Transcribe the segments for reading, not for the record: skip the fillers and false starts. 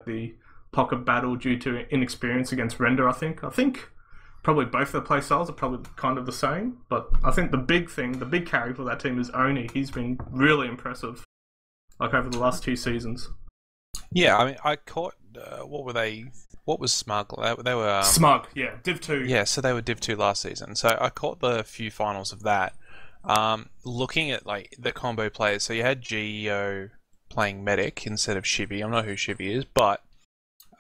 the pocket battle due to inexperience against Render. I think probably both their play styles are probably kind of the same, but I think the big carry for that team is Oni. He's been really impressive, like over the last 2 seasons. Yeah, I mean, I caught what were they? What was Smug? They were Smug, yeah, Div 2. Yeah, so they were Div 2 last season. So I caught the few finals of that. Looking at like the combo players, so you had Geo playing medic instead of Shivy. I'm not who Shivy is, but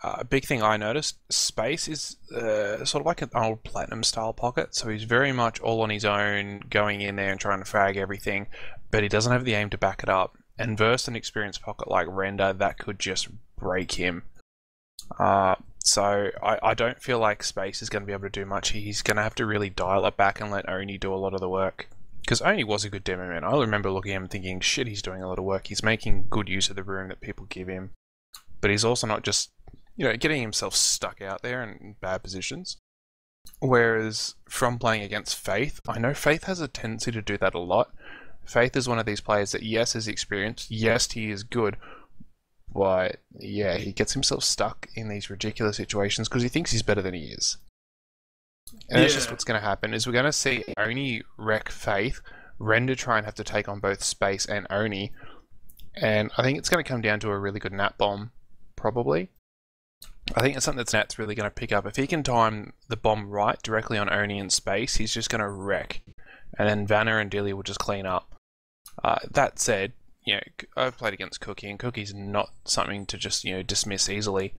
a big thing I noticed, Space is sort of like an old Platinum style pocket, so he's very much all on his own, going in there and trying to frag everything, but he doesn't have the aim to back it up. And versus an experienced pocket like Render, that could just break him. So I don't feel like Space is going to be able to do much. He's going to have to really dial it back and let Oni do a lot of the work. Because Oni was a good demo man. I remember looking at him and thinking, shit, he's doing a lot of work. He's making good use of the room that people give him. But he's also not just, getting himself stuck out there in bad positions. Whereas from playing against Faith, I know Faith has a tendency to do that a lot. Faith is one of these players that, yes, is experienced. Yes, he is good. But, yeah, he gets himself stuck in these ridiculous situations because he thinks he's better than he is. And that's just what's going to happen, is we're going to see Oni wreck Faith, Render try and have to take on both Space and Oni, and I think it's going to come down to a really good Nat bomb, probably. I think it's something that Nat's really going to pick up. If he can time the bomb right directly on Oni and Space, he's just going to wreck. And then Vanna and Dilly will just clean up. That said, I've played against Cookie, and Cookie's not something to just, dismiss easily.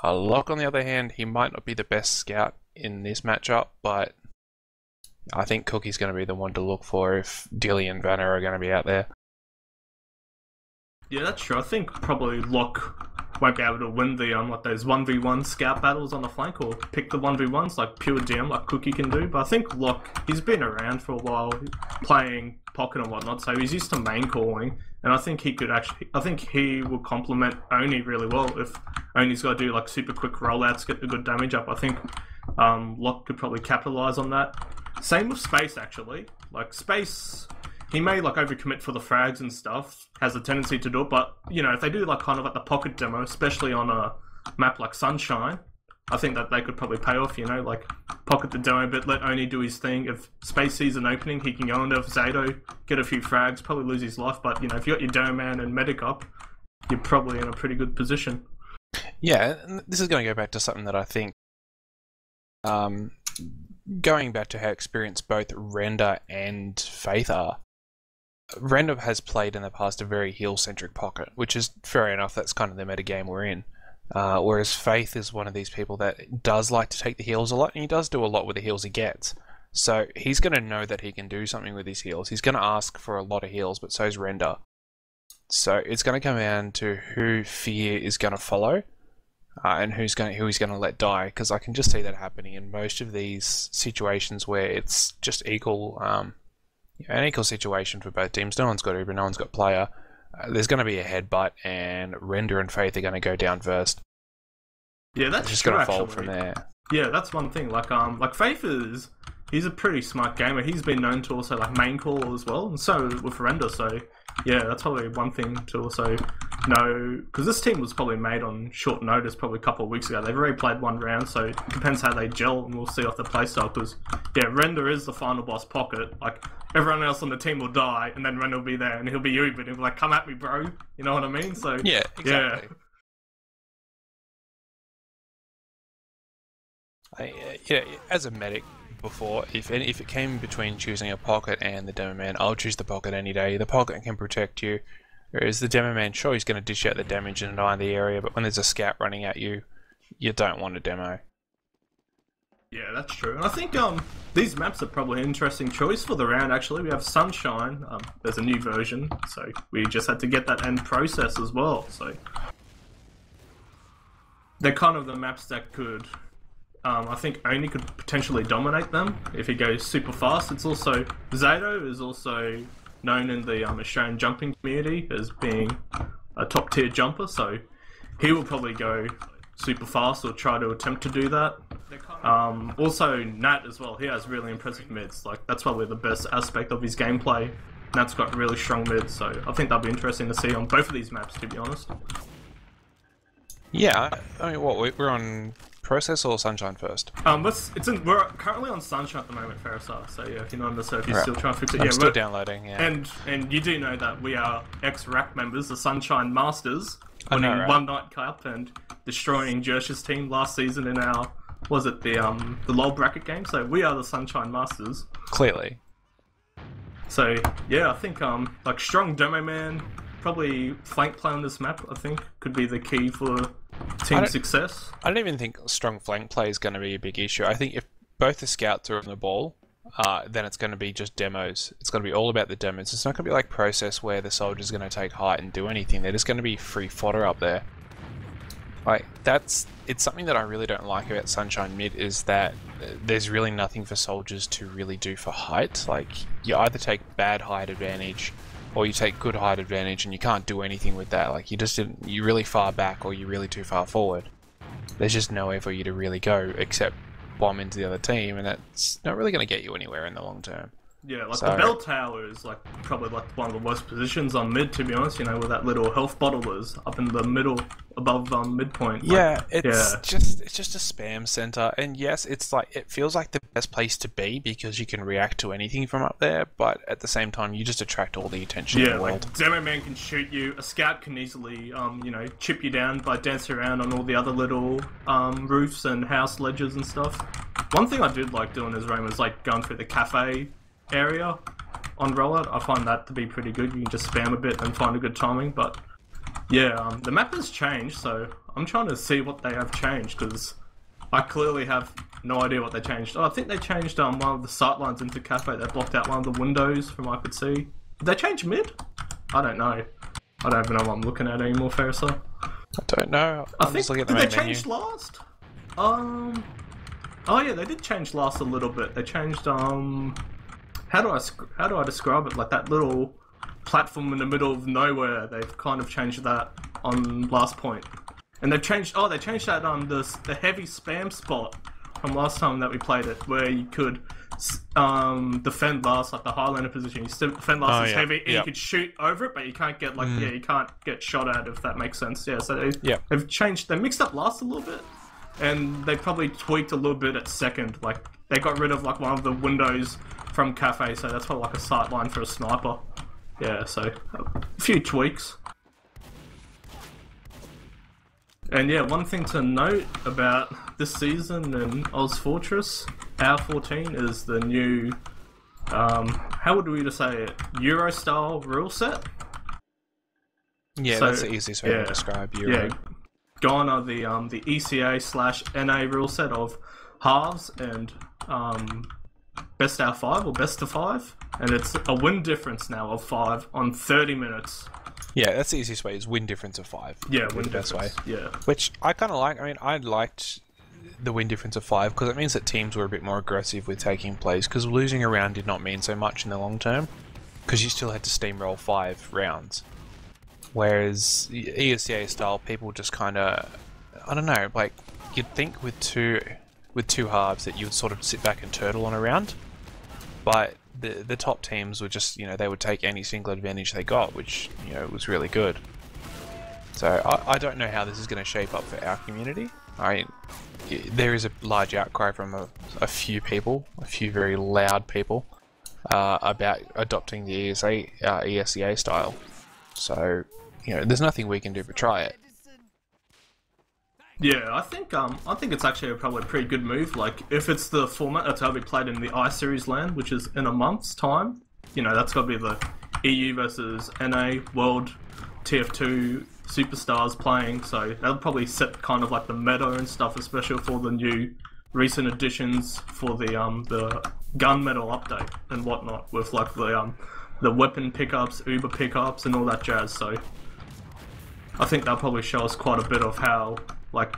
Locke, on the other hand, he might not be the best scout in this matchup, but I think Cookie's going to be the one to look for if Dilly and Vanna are going to be out there. Yeah, that's true. I think probably Locke won't be able to win the like those 1v1 scout battles on the flank, or pick the 1v1s like pure DM like Cookie can do. But I think Locke, he's been around for a while playing pocket and whatnot, so he's used to main calling, and I think he will complement Oni really well if Oni's got to do like super quick rollouts, get the good damage up. I think Locke could probably capitalize on that. Same with Space, actually. Like Space, he may like overcommit for the frags and stuff, has a tendency to do it, but if they do like kind of like the pocket demo, especially on a map like Sunshine, I think that they could probably pay off, like pocket the demo bit, let Oni do his thing. If Space sees an opening, he can go into Zato, get a few frags, probably lose his life, but if you got your demo man and medic up, you're probably in a pretty good position. Yeah, and this is going to go back to something that I think, going back to how experienced both Render and Faith are. Render has played in the past a very heal-centric pocket, which is fair enough, that's kind of the metagame we're in. Whereas Faith is one of these people that does like to take the heals a lot, and he does do a lot with the heals he gets. So he's going to know that he can do something with his heals. He's going to ask for a lot of heals, but so is Render. So it's going to come down to who Fear is going to follow, and who he's going to let die, because I can just see that happening in most of these situations where it's just equal, an equal situation for both teams. No one's got Uber, no one's got player. There's going to be a headbutt, and Render and Faith are going to go down first. Yeah, that's just going to fold from there. Yeah, that's one thing. Like Faith he's a pretty smart gamer. He's been known to also like main call as well, and so with Render. So yeah, that's probably one thing to also know, because this team was probably made on short notice, probably a couple of weeks ago. They've already played one round, so it depends how they gel, and we'll see off the playstyle. Because yeah, Render is the final boss pocket. Like everyone else on the team will die, and then Render will be there, and he'll be you, but he'll be like, "Come at me, bro." You know what I mean? So yeah, exactly. Yeah. As a medic before, if it came between choosing a pocket and the demo man, I'll choose the pocket any day. The pocket can protect you, whereas the demo man, sure, he's going to dish out the damage and die in the area, but when there's a scout running at you, you don't want a demo. Yeah, that's true. And I think these maps are probably an interesting choice for the round, actually. We have Sunshine. There's a new version, so we just had to get that end process as well. So they're kind of the maps that could... I think Oni could potentially dominate them if he goes super fast. It's also... Zato is also known in the Australian jumping community as being a top tier jumper, so he will probably go super fast or try to attempt to do that. Also, Nat as well, he has really impressive mids. Like, that's probably the best aspect of his gameplay. Nat's got really strong mids, so I think that'll be interesting to see on both of these maps, to be honest. Yeah, I mean, what, we're on Process or Sunshine first? We're currently on Sunshine at the moment, Ferelah. So yeah, if you're not on the server, you're Right. still trying to fix it. I'm Yeah, still downloading, yeah. And you do know that we are ex-RAC members, the Sunshine Masters, I know, winning right? One Night Cup and destroying Jersh's team last season in our the LoL bracket game. So we are the Sunshine Masters. Clearly. So yeah, I think like strong demo man, probably flank play on this map. I think could be the key for team success. I don't even think strong flank play is going to be a big issue. I think if both the scouts are on the ball, then it's going to be just demos. It's going to be all about the demos. It's not going to be like Process where the soldier's going to take height and do anything. They're just going to be free fodder up there. Like, it's something that I really don't like about Sunshine Mid is that there's really nothing for soldiers to really do for height. Like, you either take bad height advantage or you take good height advantage and you can't do anything with that. Like, you're really far back or you're really too far forward. There's just nowhere for you to really go except bomb into the other team, and that's not really going to get you anywhere in the long term. Yeah, like the bell tower is like probably like one of the worst positions on mid, to be honest. You know, where that little health bottle is up in the middle, above midpoint. Yeah, it's just a spam center, and yes, it's like it feels like the best place to be because you can react to anything from up there. But at the same time, you just attract all the attention in the world. Like Demo Man can shoot you. A scout can easily, you know, chip you down by dancing around on all the other little roofs and house ledges and stuff. One thing I did like doing as Rain was like going through the cafe area on rollout. I find that to be pretty good. You can just spam a bit and find a good timing. But yeah, the map has changed, so I'm trying to see what they have changed because I clearly have no idea what they changed. Oh, I think they changed one of the sight lines into cafe. They blocked out one of the windows from what I could see. Did they change mid? I don't know. I don't even know what I'm looking at anymore, Ferelah. I don't know. I think did they change last? Oh yeah, they did change last a little bit. They changed how do I describe it? Like that little platform in the middle of nowhere. They've kind of changed that on last point, and they've changed. Oh, they changed that the heavy spam spot from last time that we played it, where you could defend last, like the Highlander position. You still defend last is heavy, and you could shoot over it, but you can't get like you can't get shot at, if that makes sense. Yeah, so they've changed. They mixed up last a little bit, and they probably tweaked a little bit at second. Like they got rid of like one of the windows from cafe, so that's probably like a sight line for a sniper. Yeah, so a few tweaks. And yeah, one thing to note about this season in Oz Fortress, Hour 14 is the new, how would we just say it, Euro style rule set? Yeah, so, that's the easiest way to describe Euro. Yeah, gone are the ECA/NA rule set of halves and best out of 5 or best of 5, and it's a win difference now of 5 on 30 minutes. Yeah, that's the easiest way, is win difference of 5. Yeah, win the best way. Yeah. Which I kind of like. I mean, I liked the win difference of 5 because it means that teams were a bit more aggressive with taking plays, because losing a round did not mean so much in the long term because you still had to steamroll 5 rounds. Whereas ESCA style, people just kind of, I don't know, like you'd think with two halves that you would sort of sit back and turtle on a round, but the top teams would just, you know, they would take any single advantage they got, which, you know, was really good. So I don't know how this is going to shape up for our community. There is a large outcry from a few people, a few very loud people, about adopting the ESCA style. So, you know, there's nothing we can do but try it. Yeah, I think it's actually probably a pretty good move. Like, if it's the format that's how we played in the I-Series land, which is in a month's time, you know, that's got to be the EU versus NA World TF2 superstars playing, so that'll probably set kind of like the meta and stuff, especially for the new recent additions for the gunmetal update and whatnot, with like the weapon pickups, Uber pickups, and all that jazz. So I think that'll probably show us quite a bit of how, like,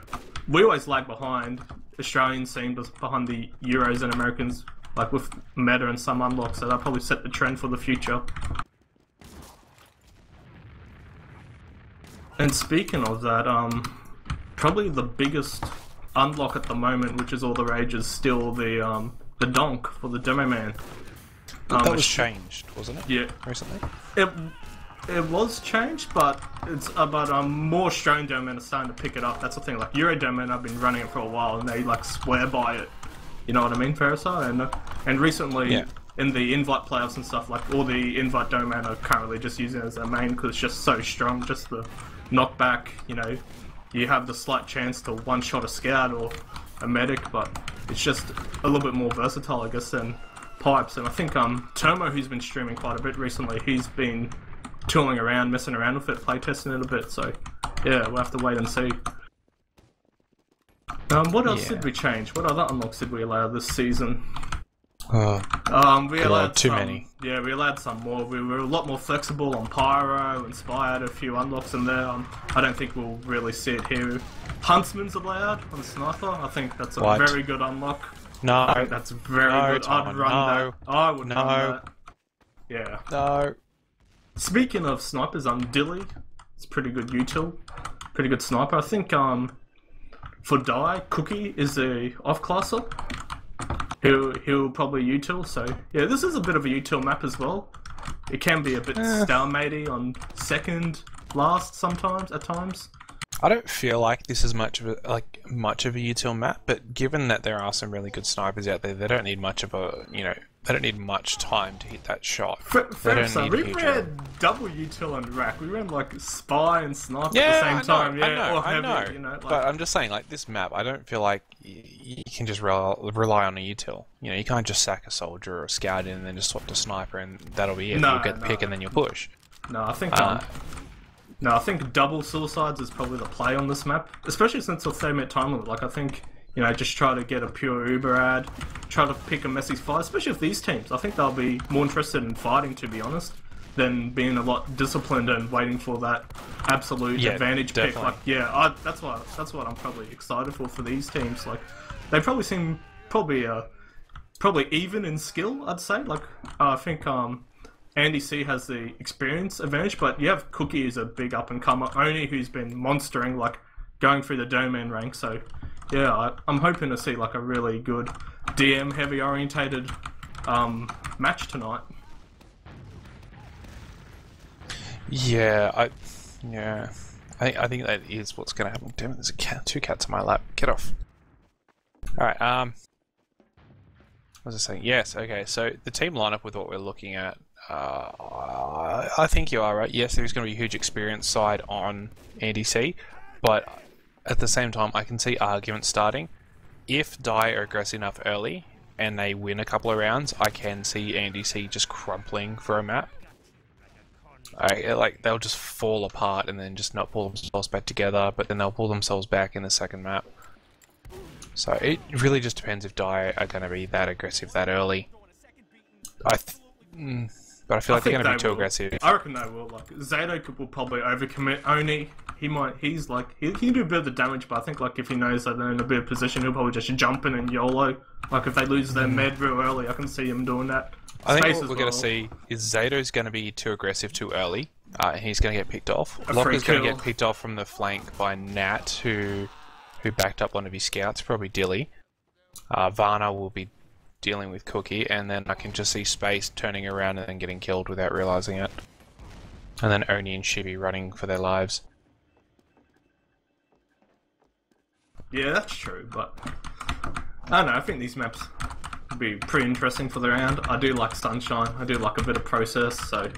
we always lag behind Australian scene behind the Euros and Americans, like with meta and some unlocks, so that'll probably set the trend for the future. And speaking of that, probably the biggest unlock at the moment, which is all the rage, is still the donk for the demo man. That was changed, wasn't it? Yeah. Recently? it was changed, but it's about more Australian domain are starting to pick it up. That's the thing. Like Euro domain, I've been running it for a while, and they like swear by it. You know what I mean, ferelah? And recently in the invite playoffs and stuff, like all the invite domain are currently just using it as their main because it's just so strong. Just the knockback, you know, you have the slight chance to one-shot a scout or a medic, but it's just a little bit more versatile, I guess, than pipes. And I think Termo, who's been streaming quite a bit recently, he's been tooling around, messing around with it, playtesting it a bit. So yeah, we'll have to wait and see. What else did we change? What other unlocks did we allow this season? We allowed too many. Yeah, we allowed some more. We were a lot more flexible on Pyro and Spy had a few unlocks in there. I don't think we'll really see it here. Huntsman's allowed on Sniper. I think that's a very good unlock. No. I think that's very good. I'd run that. I would run that. Yeah. No. Speaking of snipers, Dilly. It's pretty good util. Pretty good sniper. I think for Die, Cookie is the off-classer. He'll probably util, so yeah, this is a bit of a util map as well. It can be a bit stalematey on second last sometimes at times. I don't feel like this is much of a util map, but given that there are some really good snipers out there, they don't need much of a they don't need much time to hit that shot. We ran double util and rack. We ran like Spy and Sniper at the same time. I know. You know, but I'm just saying, like this map, I don't feel like you can just rely on a util. You know, you can't just sack a soldier or a scout in and then just swap to sniper and that'll be it. You'll get the pick and then you'll push. No, I think I think double suicides is probably the play on this map, especially since it's 30-minute time limit. Like I think, you know, just try to get a pure Uber ad, try to pick a messy fight, especially with these teams. I think they'll be more interested in fighting, to be honest, than being a lot disciplined and waiting for that absolute advantage definitely. pick. Like, that's what I'm probably excited for these teams. Like, they probably seem probably even in skill, I'd say. Like, I think Andy C has the experience advantage, but you have Cookie as a big up-and-comer, Oni who's been monstering, like, going through the domain rank, so yeah, I'm hoping to see like a really good DM heavy orientated match tonight. I think that is what's going to happen. Damn it, there's two cats on my lap. Get off. Alright, what was I saying? Yes, okay, so the team lineup with what we're looking at, I think you are right. Yes, there's going to be a huge experience side on Andy C, but at the same time, I can see arguments starting. If Die are aggressive enough early and they win a couple of rounds, I can see Andy C just crumpling for a map. Like they'll just fall apart and then just not pull themselves back together, but then they'll pull themselves back in the second map. So it really just depends if Die are going to be that aggressive that early. But I feel like they're going to be too aggressive. I reckon they will. Like Zato will probably overcommit. Oni, he can do a bit of the damage, but I think like if he knows that they're in a bit of position, he'll probably just jump in and YOLO. Like if they lose their med real early, I can see him doing that. I think what we're going to see is Zato's going to be too aggressive too early, and he's going to get picked off. Locker's going to get picked off from the flank by Nat, who backed up one of his scouts, probably Dilly. Varna will be dealing with Cookie, and then I can just see Space turning around and then getting killed without realizing it. And then Oni and Shibi running for their lives. Yeah, that's true, but I don't know, I think these maps will be pretty interesting for the round. I do like Sunshine, I do like a bit of process, so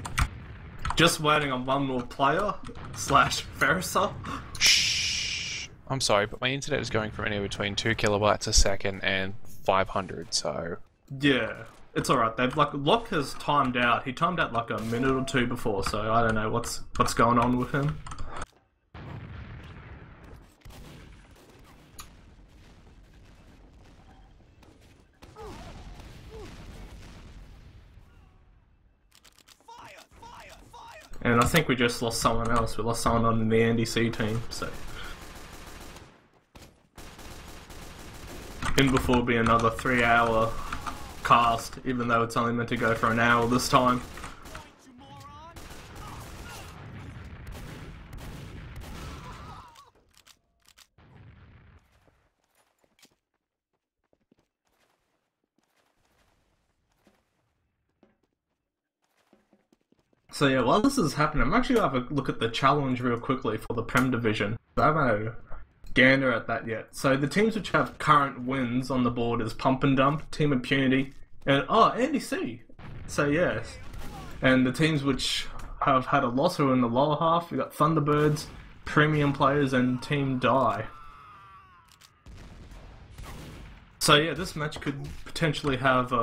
just waiting on one more player / ferelah. Shh. I'm sorry, but my internet is going from anywhere between 2 kilobytes a second and 500, so yeah, it's alright. They've like Locke has timed out. He timed out like a minute or two before, so I don't know what's going on with him. And I think we just lost someone else. We lost someone on the Andy C team, so in before will be another 3-hour cast, even though it's only meant to go for an hour this time. So yeah, while this is happening, I'm actually going to have a look at the challenge real quickly for the Prem division. I haven't had a gander at that yet. So the teams which have current wins on the board is Pump and Dump, Team Impunity, and Andy C. So yes. And the teams which have had a loss are in the lower half. We've got Thunderbirds, Premium Players, and Team Die. So yeah, this match could potentially have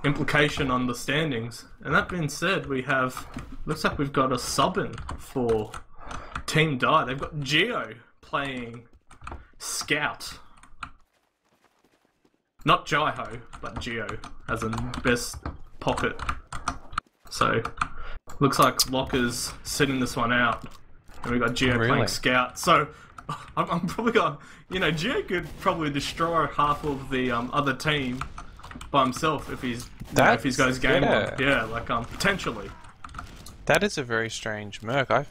implication on the standings. And that being said, looks like we've got a sub-in for Team Die. They've got Geo playing Scout. Not Jaiho, but Geo, as in best pocket. So, looks like Locker's sitting this one out. And we've got Geo playing Scout. So, I'm probably going, Geo could probably destroy half of the other team by himself if he's got his game on. Yeah, potentially. That is a very strange merc. I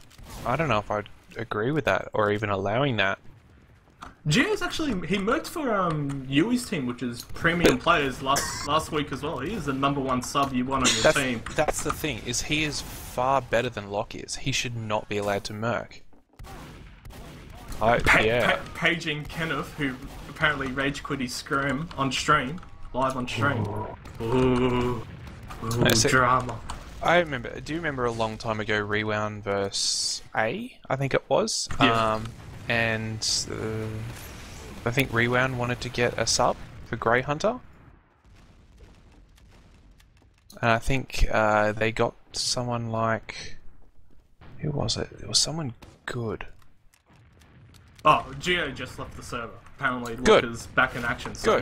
don't know if I'd agree with that or even allowing that. Geo's actually, he merked for Yui's team, which is Premium Players last week as well. He is the #1 sub you want on your team. That's the thing, is he is far better than Locke is. He should not be allowed to merc. Paging Kenneth, who apparently rage quit his scrim on stream, live on stream. Ooh, drama. Do you remember a long time ago, Rewound versus A, I think it was? Yeah. And I think Rewound wanted to get a sub for Grey Hunter. And I think they got someone like... Who was it? It was someone good. Oh, Geo just left the server. Apparently, Locker's back in action. So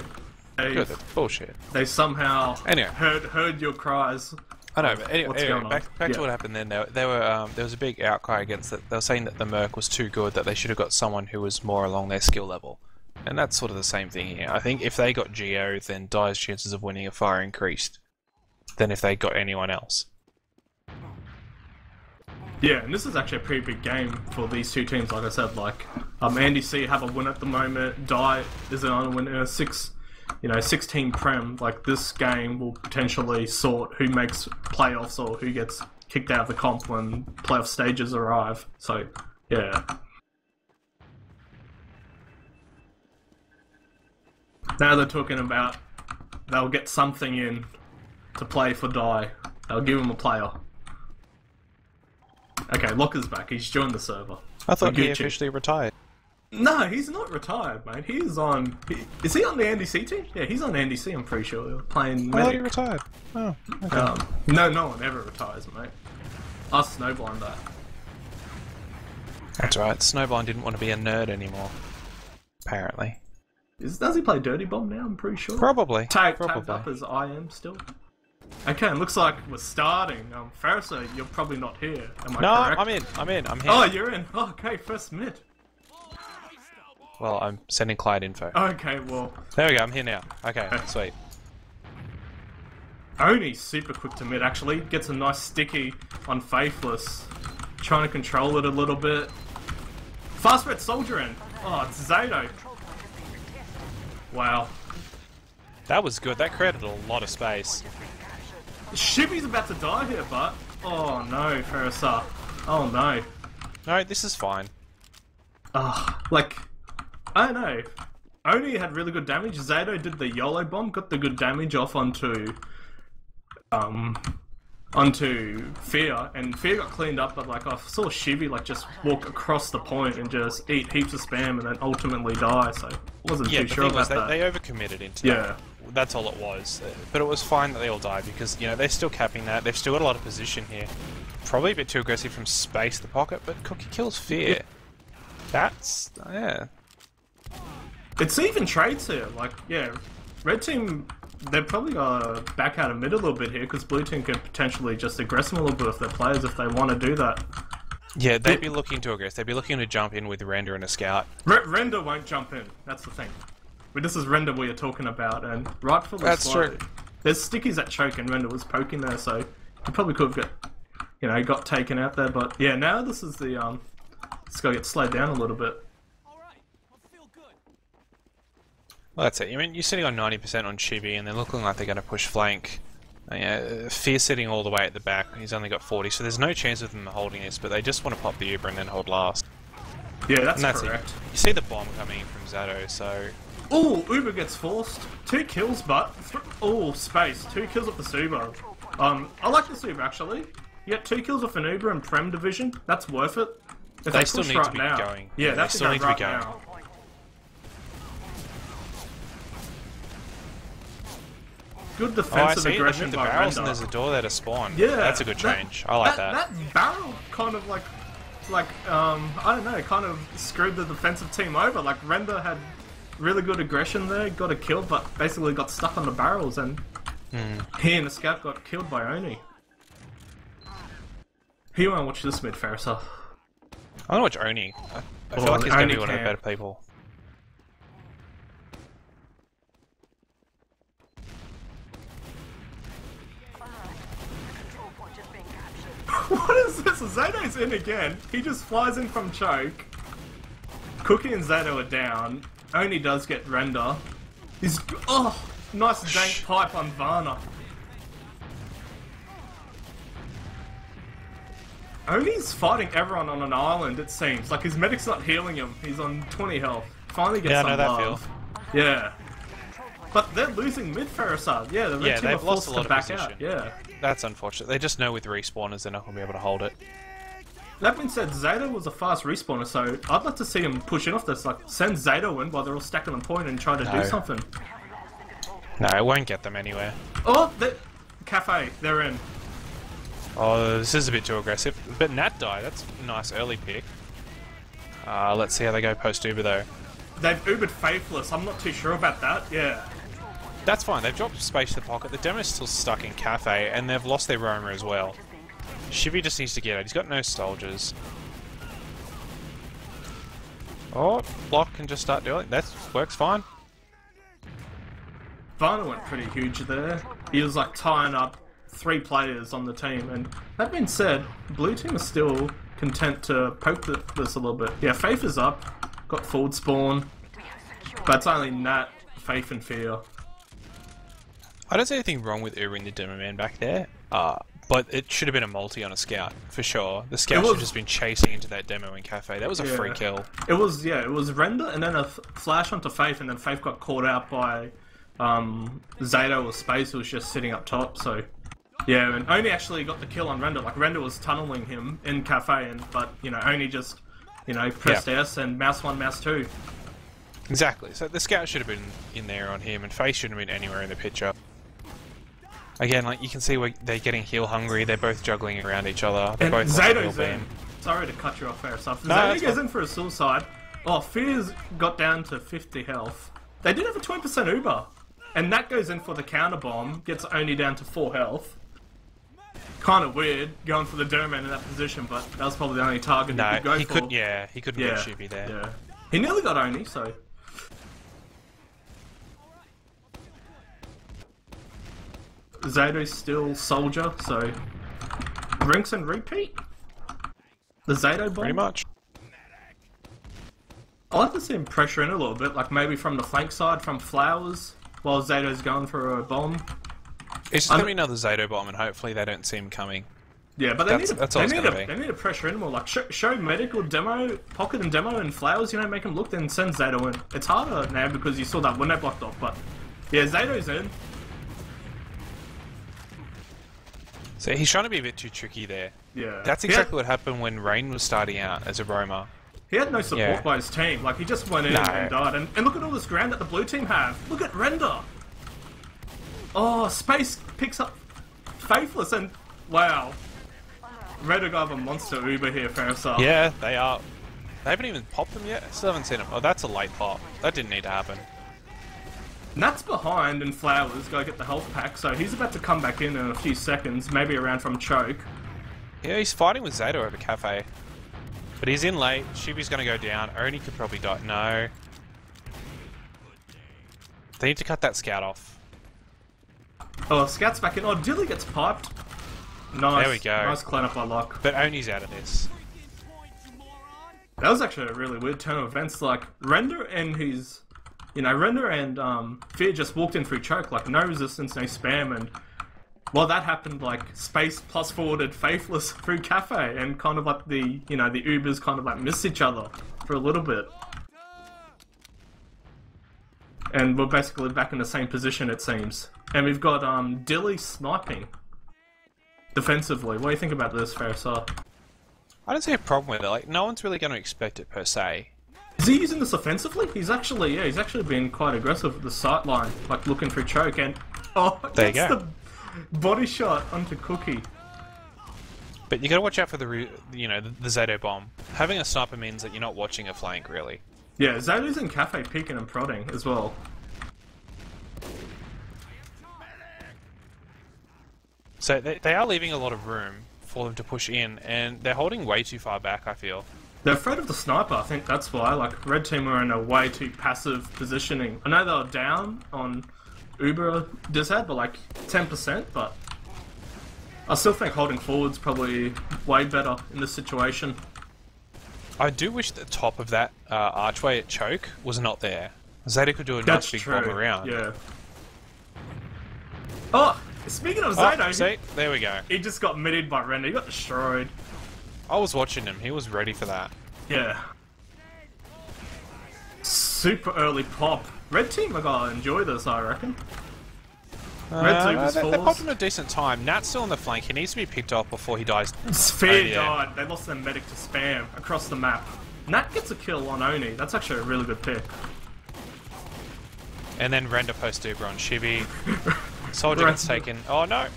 Good. That's bullshit. They somehow heard your cries. I know, but anyway back to what happened then. There was a big outcry against it. They were saying that the merc was too good, that they should have got someone who was more along their skill level. And that's sort of the same thing here. I think if they got Geo, then Die's chances of winning are far increased than if they got anyone else. Yeah, and this is actually a pretty big game for these two teams. Like I said, Andy C have a win at the moment. Die is on a win. 16 Prem. This game will potentially sort who makes playoffs or who gets kicked out of the comp when playoff stages arrive. So, yeah. Now they're talking about they'll get something in to play for Die. They'll give him a player. Okay, Locker's back. He's joined the server. I thought he officially retired. No, he's not retired, mate. He's on... Is he on the Andy C team? Yeah, he's on Andy C, I'm pretty sure. Playing Medic. I thought he retired. Oh, okay. No one ever retires, mate. Us Snowblind that. That's right. Snowblind didn't want to be a nerd anymore. Apparently. Does he play Dirty Bomb now? I'm pretty sure. Probably. Tagged up as I am still. Okay, it looks like we're starting. Farisa, you're probably not here. Am I correct? I'm in. I'm here. Oh, you're in. Oh, okay, first mid. Well, I'm sending client info. Okay, well... There we go, I'm here now. Okay, sweet. Oni's super quick to mid, actually. Gets a nice sticky on Faithless. Trying to control it a little bit. Fast red soldier in. Oh, it's Zato. Wow. That was good. That created a lot of space. Shibi's about to die here, but... Oh no, Farisa. Oh no. No, this is fine. I don't know. Oni had really good damage. Zato did the YOLO bomb, got the good damage off onto Fear, and Fear got cleaned up, but I saw Shibi just walk across the point and just eat heaps of spam and then ultimately die, so I wasn't too sure about that. They overcommitted into that. That's all it was. But it was fine that they all died because, they're still capping that. They've still got a lot of position here. Probably a bit too aggressive from space the pocket, but Cookie kills Fear. Yeah. That's... yeah. It's even trades here. Red team, they're probably gonna back out of mid a little bit here because blue team could potentially just aggress them a little bit with their players if they want to do that. Yeah, they'd be looking to aggress. They'd be looking to jump in with Render and a Scout. Render won't jump in. That's the thing. But this is Render we are talking about, and rightfully that's true. There's stickies that choke, and Render was poking there, so he probably could have got taken out there. But yeah, now this is the it's gotta get slowed down a little bit. Well, that's it. You're sitting on 90% on Chibi, and they're looking like they're going to push flank. Yeah, Fear sitting all the way at the back. He's only got 40, so there's no chance of them holding this, but they just want to pop the Uber and then hold last. Yeah, that's It. correct. You see the bomb coming in from Zato, so... Oh, Uber gets forced. 2 kills, but... Oh, space. 2 kills off the Suba. I like the Suba, actually. You get 2 kills off an Uber in Prem Division. That's worth it. If they still need right to be now. going. Yeah, they still need to be going. Now. Good defensive aggression the by barrels Render. And there's a door there to spawn. Yeah, that's a good change. I like that. That barrel kind of like I don't know, kind of screwed the defensive team over. Like Render had really good aggression there, got a kill, but basically got stuck on the barrels, and he and the scout got killed by Oni. Who you want to watch this mid, Ferelah? I want to watch Oni. I feel like he's going to be one of the better people. What is this? Zato's in again. He just flies in from choke. Cookie and Zato are down. Oni does get Render. He's... Oh! Nice dank pipe on Varna. Oni's fighting everyone on an island, it seems. Like, his medic's not healing him. He's on 20 health. Finally gets some love. Yeah. But they're losing mid, Ferelah. Yeah, the red team are forced to back out. Yeah. That's unfortunate. They just know with respawners they're not going to be able to hold it. That being said, Zato was a fast respawner, so I'd like to see him push in off this. Like, send Zato in while they're all stacking on point and try to do something. No, it won't get them anywhere. Oh, Cafe, they're in. Oh, this is a bit too aggressive. But Nat died. That's a nice early pick. Let's see how they go post-Uber, though. They've Ubered Faithless. I'm not too sure about that. Yeah. That's fine. They've dropped space to the pocket. The demo's still stuck in Cafe, and they've lost their roamer as well. Shivy just needs to get out. He's got no soldiers. Oh, block can just start doing it. That works fine. Varna went pretty huge there. He was like tying up 3 players on the team, and that being said, blue team is still content to poke this a little bit. Yeah, Faith is up, got forward spawn, but it's only Nat, Faith, and Fear. I don't see anything wrong with Ubering the demo man back there, but it should have been a multi on a scout, for sure. The scout should have just been chasing into that demo in Cafe. That was a free kill. It was Render and then a flash onto Faith, and then Faith got caught out by Zato or Space, who was just sitting up top, so... Yeah, and Oni actually got the kill on Render. Like, Render was tunneling him in Cafe, but, you know, Oni just, you know, pressed S and mouse 1, mouse 2. Exactly. So the scout should have been in there on him, and Face shouldn't have been anywhere in the picture. Again, like, you can see where they're getting heal hungry. They're both juggling around each other. They're both Zato's in. Sorry to cut you off there, stuff. No, Zato goes in for a suicide. Oh, Fear's got down to 50 health. They did have a 20% Uber. And that goes in for the counter bomb, gets Oni down to 4 health. Kind of weird going for the Doorman in that position, but that was probably the only target he could go for. He couldn't get Shivy there. Yeah. He nearly got Oni, so... Zato's still soldier, so... Rinks and repeat? The Zato bomb? Pretty much. I'd like to see him pressure in a little bit, like maybe from the flank side, from Flowers, while Zato's going for a bomb. It's just going to be another Zato bomb, and hopefully they don't see him coming. Yeah, but they need to pressure in more. Like, show medical demo, pocket and demo, and Flowers, you know, make them look, then send Zato in. It's harder now because you saw that window blocked off, but... Yeah, Zato's in. So he's trying to be a bit too tricky there. Yeah. That's exactly what happened when Rain was starting out as a roamer. He had no support by his team. Like, he just went in and died. And look at all this ground that the blue team have. Look at Render. Oh, Space picks up Faithless and... Wow. Render got a monster Uber here, Ferelah. Yeah, they are. They haven't even popped them yet. Still haven't seen them. Oh, that's a late pop. That didn't need to happen. Nat's behind and Flowers go get the health pack, so he's about to come back in a few seconds, maybe around from choke. Yeah, he's fighting with Zato over Cafe. But he's in late. Shivy's going to go down. Oni could probably die. No. They need to cut that scout off. Oh, Scout's back in. Oh, Dilly gets piped. Nice. There we go. Nice clean-up by Luck. But Oni's out of this. That was actually a really weird turn of events. Like, Render and his... You know, Render and Fear just walked in through choke. Like, no resistance, no spam, and... Well, that happened like space plus forwarded Faithless through Cafe, and kind of like the the Ubers kind of like miss each other for a little bit. And we're basically back in the same position, it seems. And we've got Dilly sniping defensively. What do you think about this, Ferelah? I don't see a problem with it. Like, no one's really going to expect it per se. Is he using this offensively? He's actually been quite aggressive with the sight line, like looking for a choke, and there you go. The body shot onto Cookie. But you got to watch out for the Zato bomb. Having a sniper means that you're not watching a flank really. Yeah, Zato's in Cafe peeking and prodding as well. So they are leaving a lot of room for them to push in, and they're holding way too far back, I feel. They're afraid of the sniper, I think that's why. Like, Red Team were in a way too passive positioning. I know they were down on Uber Dizad, but like 10%, but I still think holding forward's probably way better in this situation. I do wish the top of that archway at Choke was not there. Zato could do a nice big bomb around. Yeah. Oh, speaking of Zato, see? There we go. He just got middied by Ren. He got destroyed. I was watching him. He was ready for that. Yeah. Super early pop. Red Team are gonna enjoy this, I reckon. Red Team is they popped him a decent time. Nat's still on the flank. He needs to be picked off before he dies. Sphere died. They lost their medic to spam across the map. Nat gets a kill on Oni. That's actually a really good pick. And then render post Uber on Chibi. Soldier gets taken. Oh no!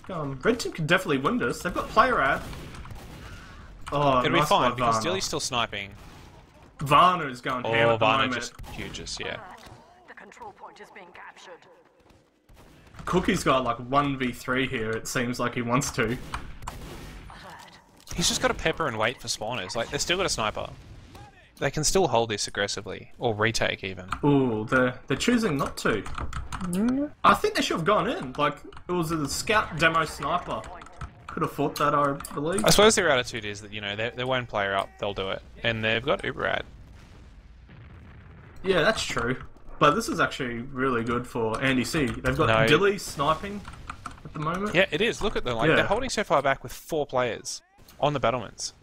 Red Team can definitely win this. They've got player ad. Oh, it'll be fine because Dilly's still sniping. Varner's going ham at the moment. Just huges, yeah. The control point is being captured. Cookie's got like 1v3 here, it seems like he wants to. He's just got to pepper and wait for spawners. Like, they've still got a sniper. They can still hold this aggressively. Or retake, even. Ooh, they're choosing not to. I think they should have gone in. Like, it was a scout demo sniper. Could have fought that, I believe. I suppose their attitude is that, they're one player up, they'll do it. And they've got Uber ad. Yeah, that's true. But this is actually really good for Andy C. They've got Dilly sniping at the moment. Yeah, it is. Look at them. Like, they're holding so far back with 4 players on the battlements.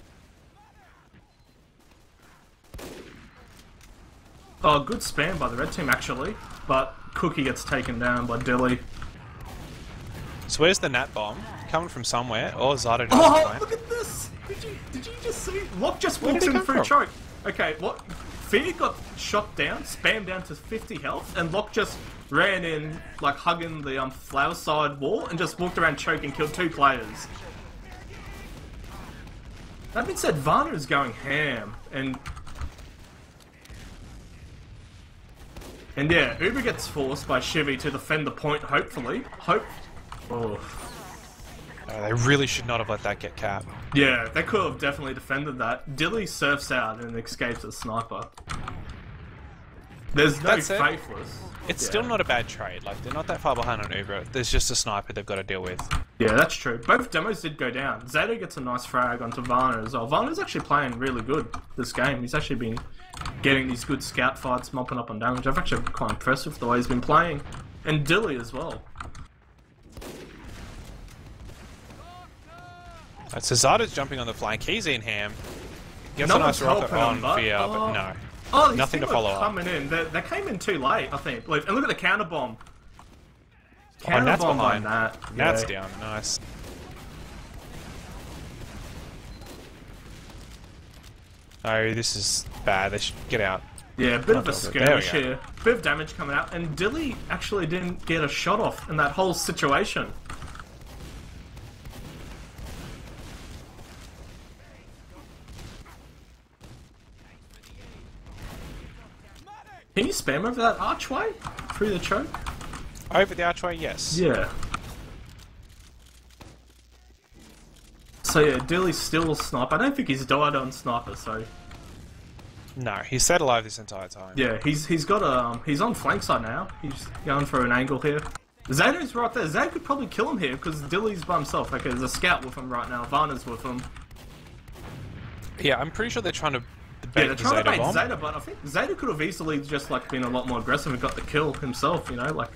Oh, good spam by the Red Team, actually. But Cookie gets taken down by Dilly. So where's the Nat bomb? Coming from somewhere. Oh, Zato does Oh, look at this! Did you just see? Lock just walked in through choke. Okay, what? Fear got shot down, spammed down to 50 health, and Locke just ran in, like hugging the flower side wall, and just walked around choke and killed 2 players. That being said, Varner is going ham, and yeah, Uber gets forced by Chivy to defend the point, hopefully. Oh. They really should not have let that get capped. Yeah, they could have definitely defended that. Dilly surfs out and escapes as sniper. There's no Faithless. It's still not a bad trade. Like, they're not that far behind on Uber. There's just a sniper they've got to deal with. Yeah, that's true. Both demos did go down. Zato gets a nice frag onto Varner as well. Varner's actually playing really good this game. He's actually been getting these good scout fights, mopping up on damage. I've actually been quite impressed with the way he's been playing. And Dilly as well. So Zato's jumping on the flank. He's in ham. Gets a nice rocket on Fear, but no. Oh, nothing to follow up. Coming in. They came in too late, I think. And look at the counter bomb. Nat's behind. That. Nat's down. Nice. Oh, this is bad. They should get out. Yeah, bit of a skirmish here. Bit of damage coming out. And Dilly actually didn't get a shot off in that whole situation. Can you spam over that archway? Through the choke? Over the archway, yes. Yeah. So yeah, Dilly's still a sniper. I don't think he's died on sniper, so... No, he's stayed alive this entire time. Yeah, he's got a... he's on flank side now. He's going for an angle here. Zato's right there. Zato could probably kill him here, because Dilly's by himself. Okay, there's a scout with him right now. Varner's with him. Yeah, I'm pretty sure they're trying to... Yeah, they're trying to bait Zato, but I think Zato could have easily just like been a lot more aggressive and got the kill himself, like...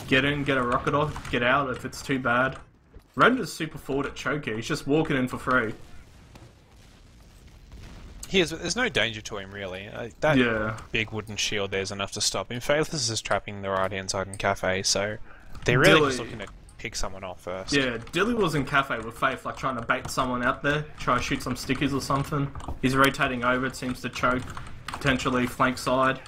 Get in, get a rocket off, get out if it's too bad. Render's super forward at choker, he's just walking in for free. He is, but there's no danger to him really. That big wooden shield there's enough to stop him. ferelah is just trapping the right hand side in Cafe, so they're really just looking to pick someone off first. Yeah, Dilly was in Cafe with Faith, like trying to bait someone out there, try to shoot some stickies or something. He's rotating over, it seems to choke, potentially flank side.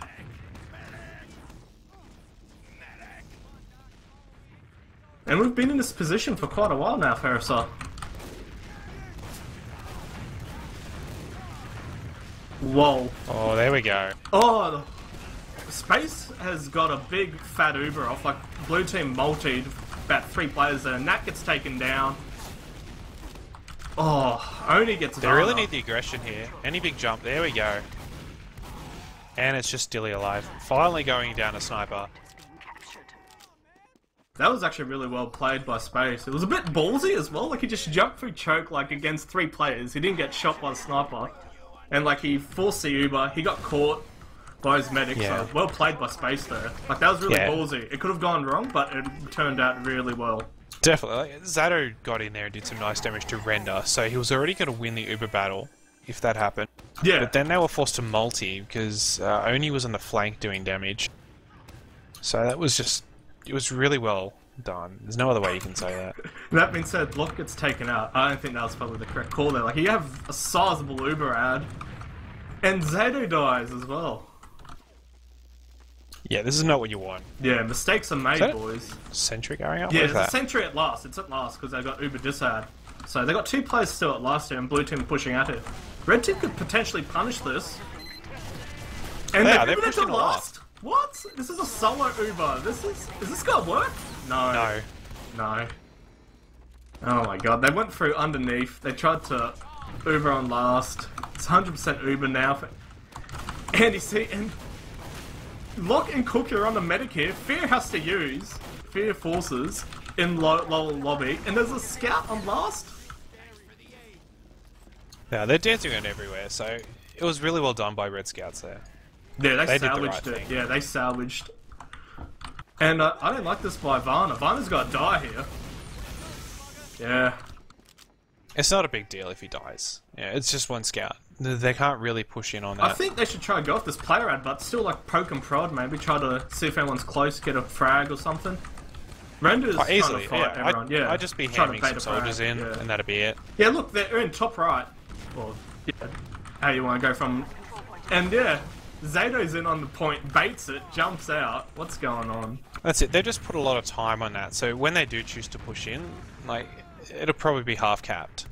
And we've been in this position for quite a while now, ferelah. Whoa. Oh, there we go. Oh, Space has got a big fat Uber off, like blue team multied, about 3 players there, and that gets taken down. Oh, Oni gets They really need the aggression here. Any big jump, there we go. And it's just Dilly alive. Finally going down a sniper. That was actually really well played by Space. It was a bit ballsy as well, like he just jumped through choke like against 3 players. He didn't get shot by the sniper. And like he forced the Uber, he got caught by his medic, so well played by Space there. Like that was really ballsy. It could have gone wrong, but it turned out really well. Definitely. Like, Zato got in there and did some nice damage to Render, so he was already going to win the Uber battle if that happened. Yeah. But then they were forced to multi because Oni was on the flank doing damage. So that was just... It was really well done. There's no other way you can say that. That being said, Locke gets taken out. I don't think that was probably the correct call there. Like, you have a sizable Uber ad, and Zato dies as well. Yeah, this is not what you want. Yeah, mistakes are made, boys. Sentry going up? Yeah, What is it's a that? Sentry at last. It's at last because they got Uber disad. So they got 2 players still at last here, and blue team pushing at it. Red team could potentially punish this. And they're pushing at last. What? This is a solo Uber. Is this gonna work? No. No. No. Oh my god, they went through underneath. They tried to Uber on last. It's 100% Uber now. And you see, and Locke and Cook are on the medic here. Fear has to use Fear forces in lower lobby, and there's a scout on last. Yeah, they're dancing around everywhere, so it was really well done by Red Scouts there. Yeah, they did the salvaged right it. thing. Yeah, they salvaged. And I don't like this by Varna. Varna's got to die here. Yeah. It's not a big deal if he dies. Yeah, it's just one scout. They can't really push in on that. I think they should try to go off this player ad, but still like poke and prod, maybe try to see if anyone's close, get a frag or something. Render's trying to fight everyone. Yeah, I'd just be trying to hamming bait some a soldiers frag, in, yeah. and that'd be it. Yeah, look, they're in top right. Well, yeah, how you want to go from... And yeah, Zato's in on the point, baits it, jumps out. What's going on? That's it. They've just put a lot of time on that, so when they do choose to push in, like, it'll probably be half capped.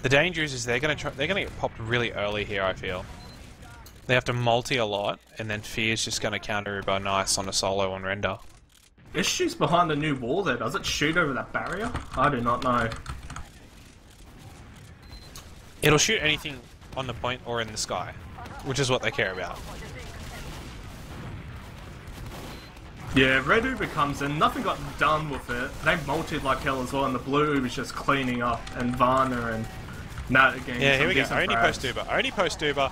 The danger is they're gonna get popped really early here. I feel they have to multi a lot, and then Fear's just gonna counter Uber nice on a solo on Render. It shoots behind the new wall there. Does it shoot over that barrier? I do not know. It'll shoot anything on the point or in the sky, which is what they care about. Yeah, red Uber comes in, nothing got done with it. They multied like hell as well, and the blue Uber's just cleaning up, and Varna and Nat again. Yeah, here we go. Only post Uber. Only post Uber.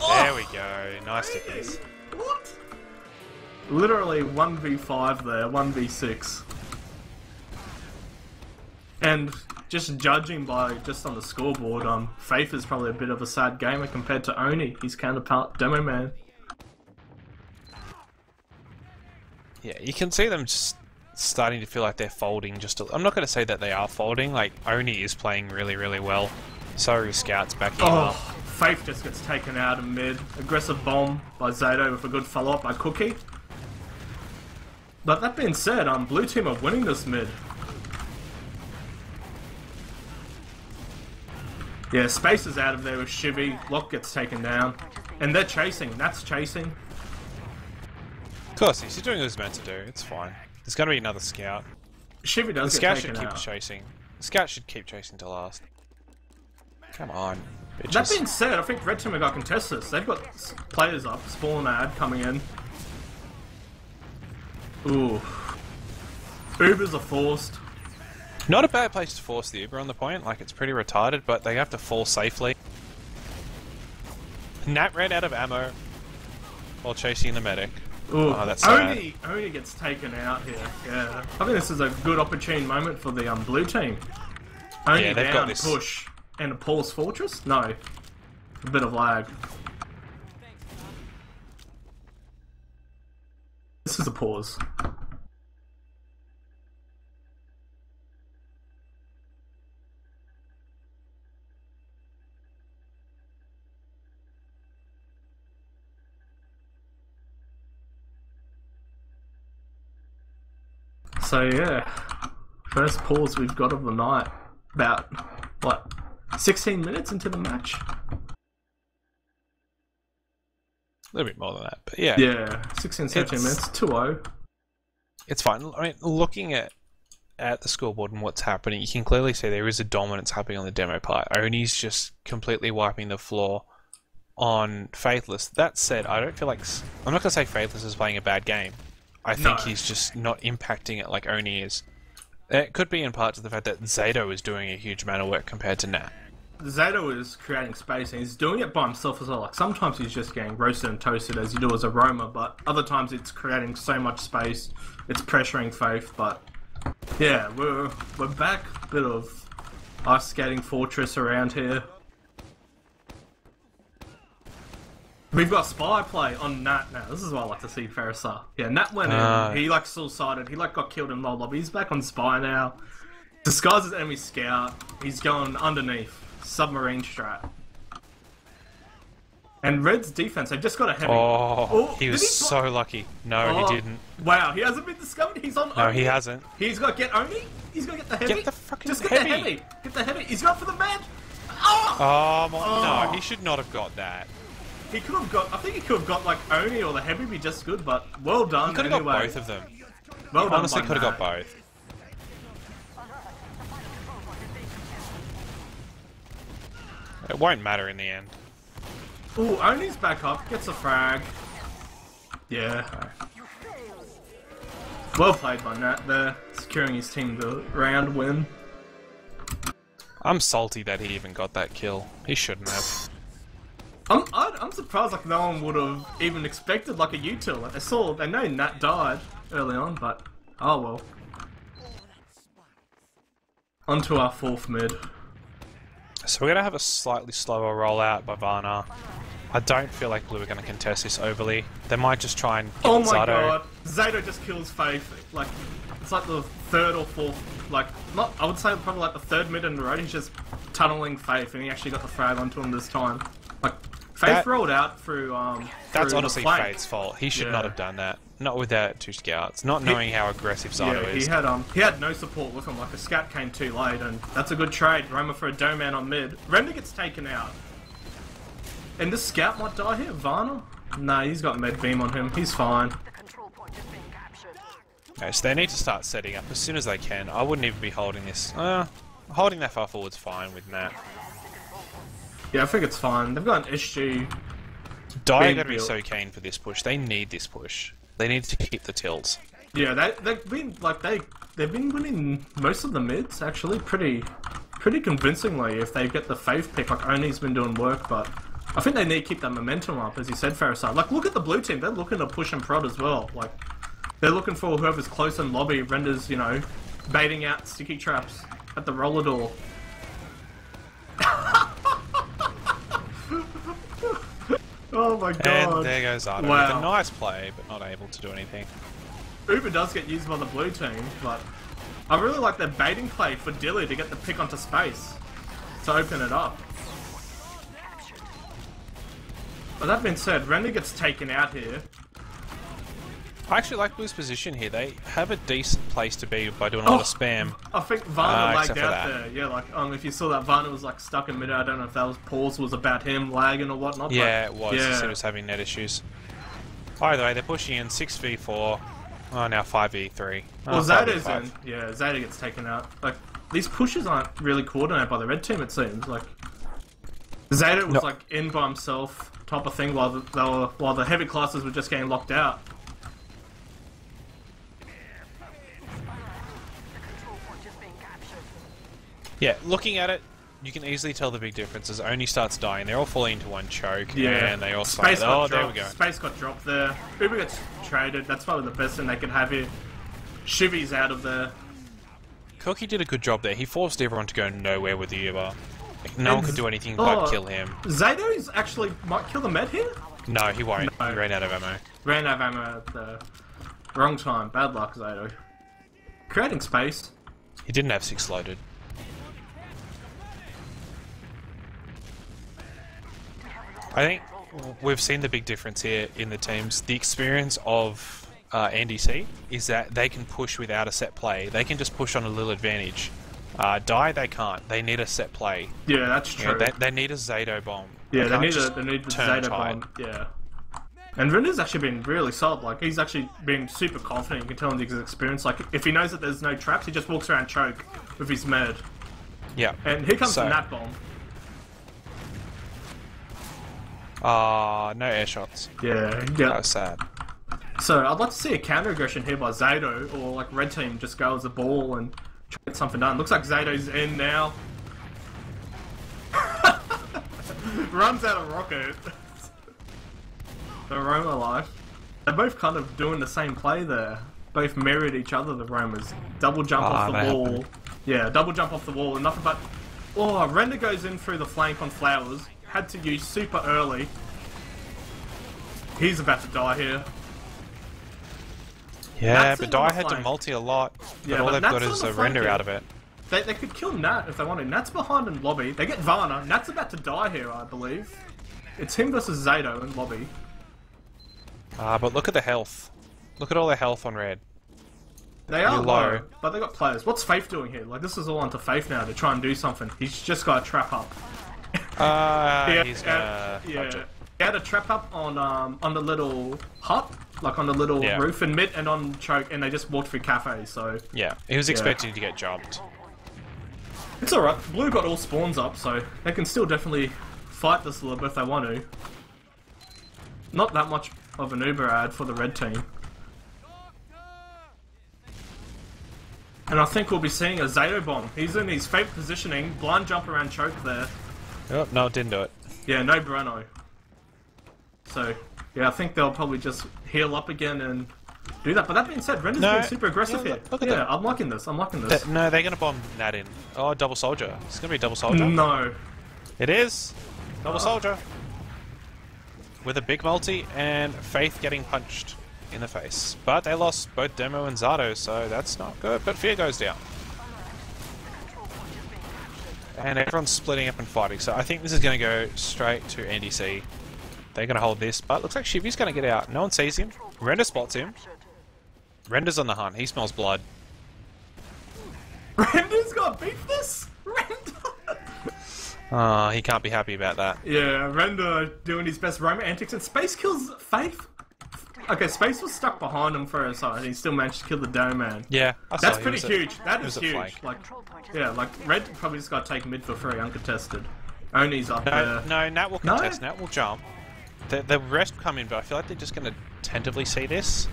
There we go. Nice stickies. What? Literally 1v5 there, 1v6. And just judging by just on the scoreboard, Faith is probably a bit of a sad gamer compared to Oni, his counterpart Demo Man. Yeah, you can see them just starting to feel like they're folding just a... I'm not going to say that they are folding, like, Oni is playing really, really well. So are his scouts backing up. Faith just gets taken out in mid. Aggressive bomb by Zato with a good follow-up by Cookie. But that being said, blue team are winning this mid. Yeah, Space is out of there with Shivy. Locke gets taken down. And they're chasing. Nat's chasing. Of course, he's doing what he's meant to do. It's fine. There's going to be another scout. Shivy does The get scout taken should keep out. chasing. The scout should keep chasing to last. Come on, bitches. That being said, I think Red Team have got contestants. They've got players up. Spawn ad coming in. Ooh. Ubers are forced. Not a bad place to force the Uber on the point. Like, it's pretty retarded, but they have to fall safely. Nat ran out of ammo while chasing the medic. Ooh, Oh, that's sad. Oni gets taken out here. Yeah, I think this is a good opportune moment for the blue team. Oni Yeah, they've down, got this. push, and a Paul's Fortress? No. A bit of lag. This is a pause. So yeah, first pause we've got of the night. About, what, 16 minutes into the match? A little bit more than that, but yeah. Yeah, 16, 17 minutes, 2-0. It's fine. I mean, looking at the scoreboard and what's happening, you can clearly see there is a dominance happening on the demo part. Oni's just completely wiping the floor on Faithless. That said, I don't feel like... I'm not going to say Faithless is playing a bad game. I think he's just not impacting it like Oni is. It could be in part to the fact that Zato is doing a huge amount of work compared to Nat. Zato is creating space and he's doing it by himself as well. Like sometimes he's just getting roasted and toasted as you do as a roamer, but other times it's creating so much space, it's pressuring Faith. But yeah, we're back. A bit of ice skating fortress around here. We've got spy play on Nat now. This is what I like to see, ferelah. Yeah, Nat went in. He like suicided. He like got killed in low lobby. He's back on spy now. Disguises enemy scout. He's going underneath. Submarine strat. And Red's defense, they've just got a heavy. Oh, he was so lucky. No, he didn't. Wow, he hasn't been discovered. He's on. No, Oni. he hasn't. He's got to get Oni. He's got to get the heavy. Get the fucking just get heavy. the heavy. Get the heavy. He's going for the med. Oh my! No, he should not have got that. He could have got. I think he could have got like Oni or the heavy be just good, but well done. He could have anyway. got both of them. Well done. Honestly, could have got both. It won't matter in the end. Ooh, Oni's back up. Gets a frag. Yeah. Well played by Nat there, securing his team the round win. I'm salty that he even got that kill. He shouldn't have. I'm surprised like no one would have even expected like a util. Like they know Nat died early on, but oh well. On to our fourth mid. So we're going to have a slightly slower rollout by Varna. I don't feel like Blue are going to contest this overly. They might just try and kill Oh my Zato. god, Zato just kills Faith. Like, it's like the third or fourth, like, not, I would say probably like the third mid in the road. He's just tunneling Faith and he actually got the frag onto him this time. Like, Faith rolled out through, That's through honestly the flank. Fate's fault. He should not have done that. Not without two scouts. Not knowing how aggressive Zato is. He had no support with him. Like the scout came too late, and that's a good trade. Roma for a doman on mid. Render gets taken out, and this scout might die here. Varna? Nah, he's got med beam on him. He's fine. The control point is being captured. Okay, so they need to start setting up as soon as they can. I wouldn't even be holding this. Holding that far forward's fine with Nat. Yeah, I think it's fine. They've got an SG. Dire are going to be so keen for this push. They need this push. They need to keep the tilts. Yeah, they've been like they've been winning most of the mids actually pretty convincingly. If they get the Faith pick, like Oni's been doing work, but I think they need to keep that momentum up, as you said, ferelah. Like look at the blue team; they're looking to push and prod as well. Like they're looking for whoever's close in lobby. Render's, you know, baiting out sticky traps at the roller door. Oh my god. And there goes Zato with a nice play, but not able to do anything. Uber does get used by the blue team, but I really like their baiting play for Dilly to get the pick onto space to open it up. But that being said, Render gets taken out here. I actually like Blue's position here. They have a decent place to be by doing a lot of spam. I think Varna lagged except for out that. there. Yeah, like if you saw that, Varna was like stuck in mid. I don't know if that was pause was about him lagging or whatnot. Yeah, but, it was. Yeah. He was having net issues. Either way, they're pushing in 6v4. Oh, now 5v3. Well, 5v5. Zato's in. Yeah, Zato gets taken out. Like these pushes aren't really coordinated by the red team. It seems like Zato was like in by himself, type of thing, while the heavy classes were just getting locked out. Yeah, looking at it, you can easily tell the big difference as Oni starts dying. They're all falling into one choke, Yeah, and they all Space start. got Oh, there we dropped. go. Space got dropped there. Uber gets traded. That's probably the best thing they could have here. Shivy's out of there. Cookie did a good job there. He forced everyone to go nowhere with the Uber. Like, no one could do anything but kill him. Zato's actually might kill the med here? No, he won't. No. He ran out of ammo. Ran out of ammo at the wrong time. Bad luck, Zato. Creating space. He didn't have 6 loaded. I think we've seen the big difference here in the teams. The experience of NDC is that they can push without a set play. They can just push on a little advantage. Die, they can't. They need a set play. Yeah, that's true. They need a Zato bomb. Yeah, they need the turn Zato tide. bomb. Yeah. And Rinder's actually been really solid. Like, he's actually been super confident. You can tell in his experience. Like, if he knows that there's no traps, he just walks around choke with his med. Yeah. And here comes the Nat bomb. No air shots. Yeah. That was sad. So, I'd like to see a counter aggression here by Zato, or like Red Team just go as a ball and try to get something done. Looks like Zato's in now. Runs out of rocket. The Roma life. They're both kind of doing the same play there. Both mirrored each other, the Romas. Double jump off the wall. Happened. Yeah, double jump off the wall and nothing but... Oh, Render goes in through the flank on Flowers. Had to use super early. He's about to die here. Yeah, Nat's but in on Die the had to flank. multi a lot. Yeah, But all but they've Nat's got on is the a flank render here. out of it. They could kill Nat if they wanted. Nat's behind in lobby. They get Varna. Nat's about to die here, I believe. It's him versus Zato in lobby. But look at the health. Look at all their health on red. They are You're low, low. but they got players. What's Faith doing here? Like, this is all onto Faith now to try and do something. He's just got a trap up. He's gonna touch it. He had a trap up on the little hut, like on the little roof and mid and on choke, and they just walked through cafe. So Yeah, he was expecting to get jumped. it's all right. Blue got all spawns up, so they can still definitely fight this a little bit if they want to. Not that much of an Uber ad for the red team. And I think we'll be seeing a Zato bomb. He's in his fake positioning, blind jump around choke there. Oh, no, it didn't do it. Yeah, no Bruno. So, yeah, I think they'll probably just heal up again and do that. But that being said, Render's been super aggressive here. Look at yeah, that. I'm liking this. I'm liking this. No, they're gonna bomb Nat in. Oh, double soldier. It's gonna be double soldier. No. It is! Double soldier. With a big multi and Faith getting punched in the face. But they lost both Demo and Zato, so that's not good. But Fear goes down. And everyone's splitting up and fighting, so I think this is going to go straight to NDC. They're going to hold this, but looks like Shivy's going to get out. No one sees him. Render spots him. Render's on the hunt. He smells blood. Render's got beef this? Render! He can't be happy about that. Yeah, Render doing his best Roma antics and Space kills Faith. Okay, Space was stuck behind him for a side and he still managed to kill the Dome Man. Yeah, I saw That's he pretty was huge. That is was at huge. flank. Like, yeah, like Red probably just got to take mid for free, uncontested. Oni's up there. No, Nat will contest. Nat will jump. The rest come in, but I feel like they're just going to tentatively see this.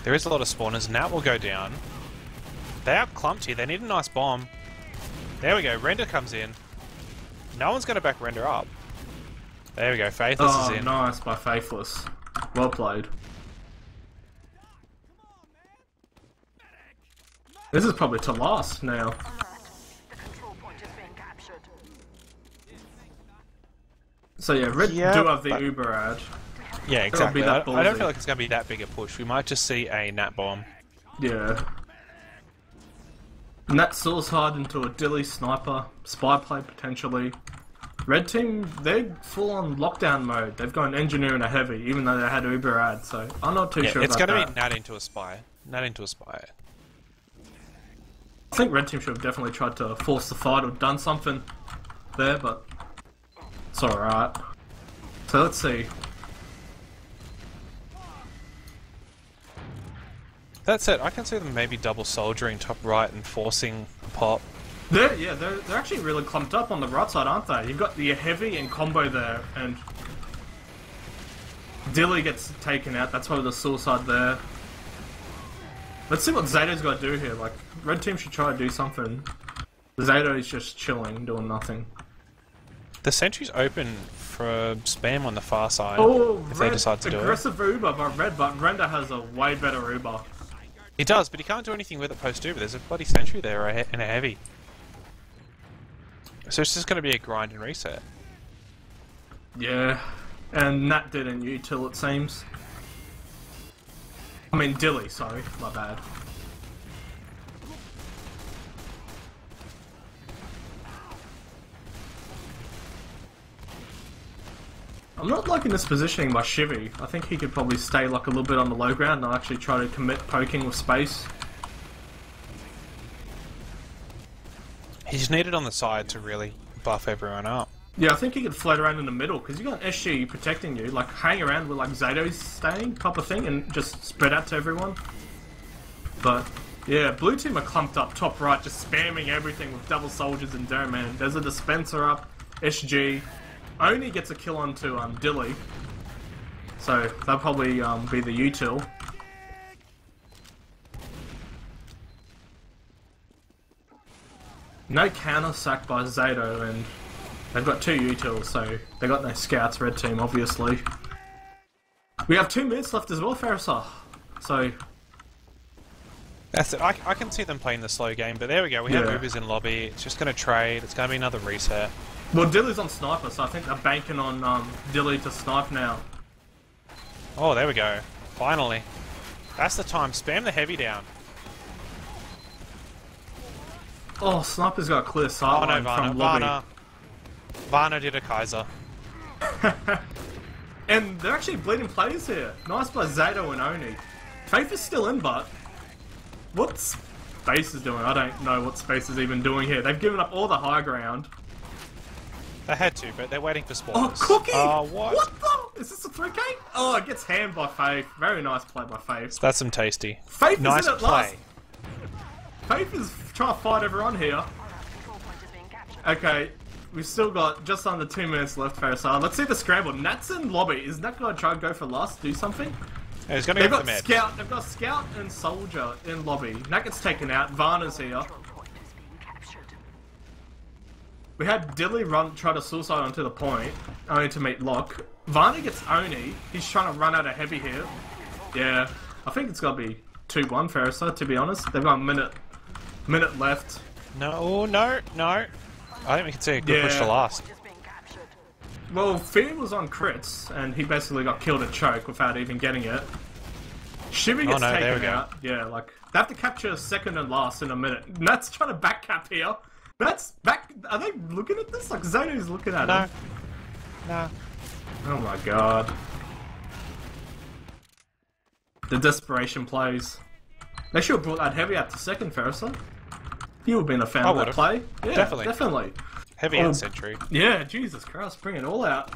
There is a lot of spawners. Nat will go down. They are clumped here. They need a nice bomb. There we go. Render comes in. No one's going to back Render up. There we go. Faithless is in. Nice by Faithless. Well played. This is probably to last now. The control point is being captured. So yeah, Red Yeah, do have the but- Uber ad. Yeah, exactly. I that don't ballsy. feel like it's going to be that big a push. We might just see a Nat bomb. Yeah. And that suicide into a Dilly sniper, spy play potentially. Red team, they're full on lockdown mode. They've gone engineer and a heavy, even though they had Uber ad, so I'm not too Yeah, sure it's about going to that. be Nat into a spy. Nat into a spy. I think Red team should have definitely tried to force the fight or done something there, but it's alright. So let's see. That said, I can see them maybe double soldiering top right and forcing a pop. They're actually really clumped up on the right side, aren't they? You've got the heavy and combo there, and Dilly gets taken out. That's why the suicide there. Let's see what Zato's got to do here. Like, Red team should try to do something. Zato is just chilling, doing nothing. The sentry's open for spam on the far side. Oh, if they decide to do it. aggressive Uber by Red, but Render has a way better Uber. He does, but he can't do anything with it post-Uber. There's a bloody sentry there and a heavy. So it's just going to be a grind and reset. Yeah, and Nat didn't util it seems. I mean Dilly, sorry, my bad. I'm not liking this positioning by Shivy. I think he could probably stay like a little bit on the low ground and actually try to commit poking with space. He's needed on the side to really buff everyone up. Yeah, I think he could float around in the middle because you got SG protecting you. Like hang around where like Zato's staying, type of thing, and just spread out to everyone. But yeah, blue team are clumped up top right, just spamming everything with double soldiers and Doorman. There's a dispenser up, SG. Oni gets a kill onto Dilly, so that'll probably be the util. No counter sack by Zato, and they've got 2 utils, so they got no scouts. Red team, obviously. We have 2 minutes left as well, Ferelah. So that's it. I can see them playing the slow game, but there we go. We have Ubers in lobby. It's just going to trade. It's going to be another reset. Well, Dilly's on sniper, so I think they're banking on Dilly to snipe now. Oh, there we go. Finally. That's the time. Spam the heavy down. Oh, sniper's got a clear Oh sideline no, from lobby. Varna did a Kaiser. And they're actually bleeding players here. Nice by Zato and Oni. Faith is still in, but what Space is doing? I don't know what Space is even doing here. They've given up all the high ground. They had to, but they're waiting for Oh, spawners. Cookie! Oh, what? What the? Is this a 3K? Oh, it gets hammed by Faith. Very nice play by Faith. That's some tasty. Faith Nice is in it play. last. Faith is trying to fight everyone here. Okay, we've still got just under 2 minutes left, Ferelah. Let's see the scramble. Nat's in lobby. Is Nat going to try and go for last, do something? Yeah, he's going to go for the med. They've got Scout and Soldier in lobby. Nat gets taken out. Varna's here. We had Dilly try to suicide onto the point, only to meet Locke. Varna gets Oni. He's trying to run out of heavy here. Yeah, I think it's got to be 2-1 Ferelah, to be honest. They've got a minute left. No. I think we can see a good push to last. Well, Fear was on crits, and he basically got killed at choke without even getting it. Shivy gets taken out. Yeah, like, they have to capture second and last in a minute. Nat's trying to back cap here. Nat's back. Are they looking at this? Like, Zato's looking at him. No. Oh my god. The desperation plays. They should have brought that heavy out to second, Ferelah. You would have been a fan of that play. Yeah, definitely. Heavy and sentry. Yeah, Jesus Christ, bring it all out.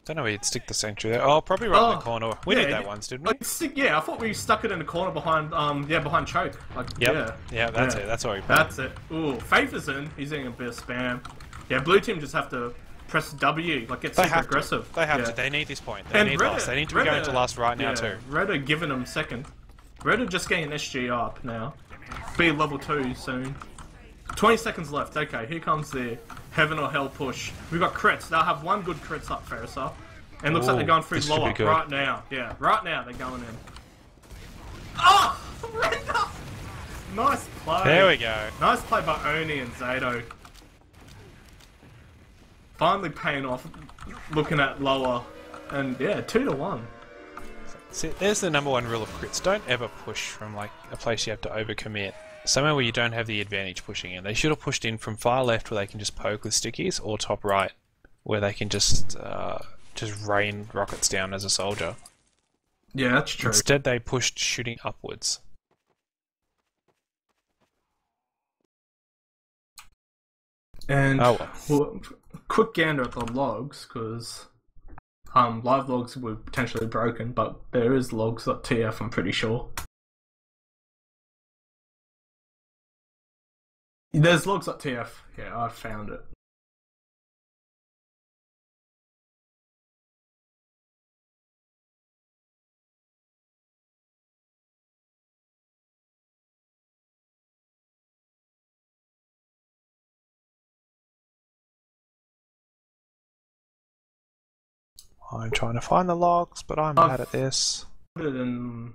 Don't know where you'd stick the sentry there. Oh, probably right in the corner. We did that once, didn't we? Yeah, I thought we stuck it in the corner behind, behind choke. Like, yeah, that's it. That's what we put. That's it. Ooh, Faith is in. He's doing a bit of spam. Yeah, blue team just have to press W, like get super aggressive. They have to. They need this point. They need last. They need to be going to last right now too. Red are giving them second. Red are just getting SG up now. Be level 2 soon. 20 seconds left. Okay, here comes the heaven or hell push. We've got crits. They'll have 1 good crits up, Ferelah. And looks like they're going through lower right now. Yeah, right now they're going in. Oh! Render! Nice play. There we go. Nice play by Oni and Zato. Finally paying off, looking at lower. And yeah, 2-1. See, there's the number 1 rule of crits. Don't ever push from like a place you have to overcommit. Somewhere where you don't have the advantage pushing in. They should have pushed in from far left where they can just poke with stickies, or top right where they can just rain rockets down as a soldier. Yeah, that's true. Instead they pushed shooting upwards. And well, quick gander at the logs, because live logs were potentially broken, but there is logs.tf, I'm pretty sure. There's logs.tf, yeah, I found it. I'm trying to find the logs, but I'm bad at this. Put it in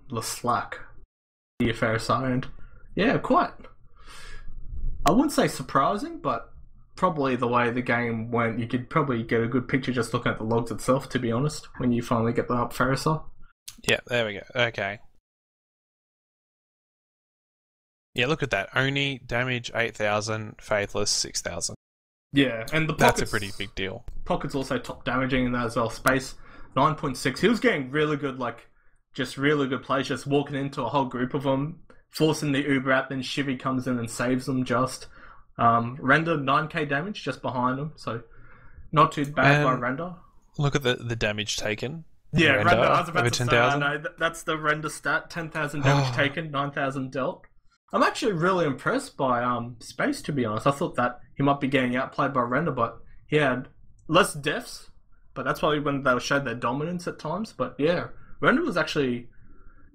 the Slack. The Ferelah, and yeah, quite. I wouldn't say surprising, but probably the way the game went, you could probably get a good picture just looking at the logs itself, to be honest, when you finally get them up Ferelah. Yeah, there we go. Okay. Yeah, look at that. Only damage 8,000, faithless 6,000. Yeah, and the pockets, that's a pretty big deal. Pockets also top damaging in that as well. Space 9.6. He was getting really good, like just really good plays, just walking into a whole group of them, forcing the Uber out. Then Shivy comes in and saves them. Just Render 9k damage just behind him, so not too bad by Render. Look at the damage taken. Yeah, Render. I was about over to 10,000. say, I know that's the Render stat. 10,000 damage taken, 9,000 dealt. I'm actually really impressed by Space, to be honest. I thought that he might be getting outplayed by Render, but he had less deaths. But that's probably when they showed their dominance at times. But yeah, Render was actually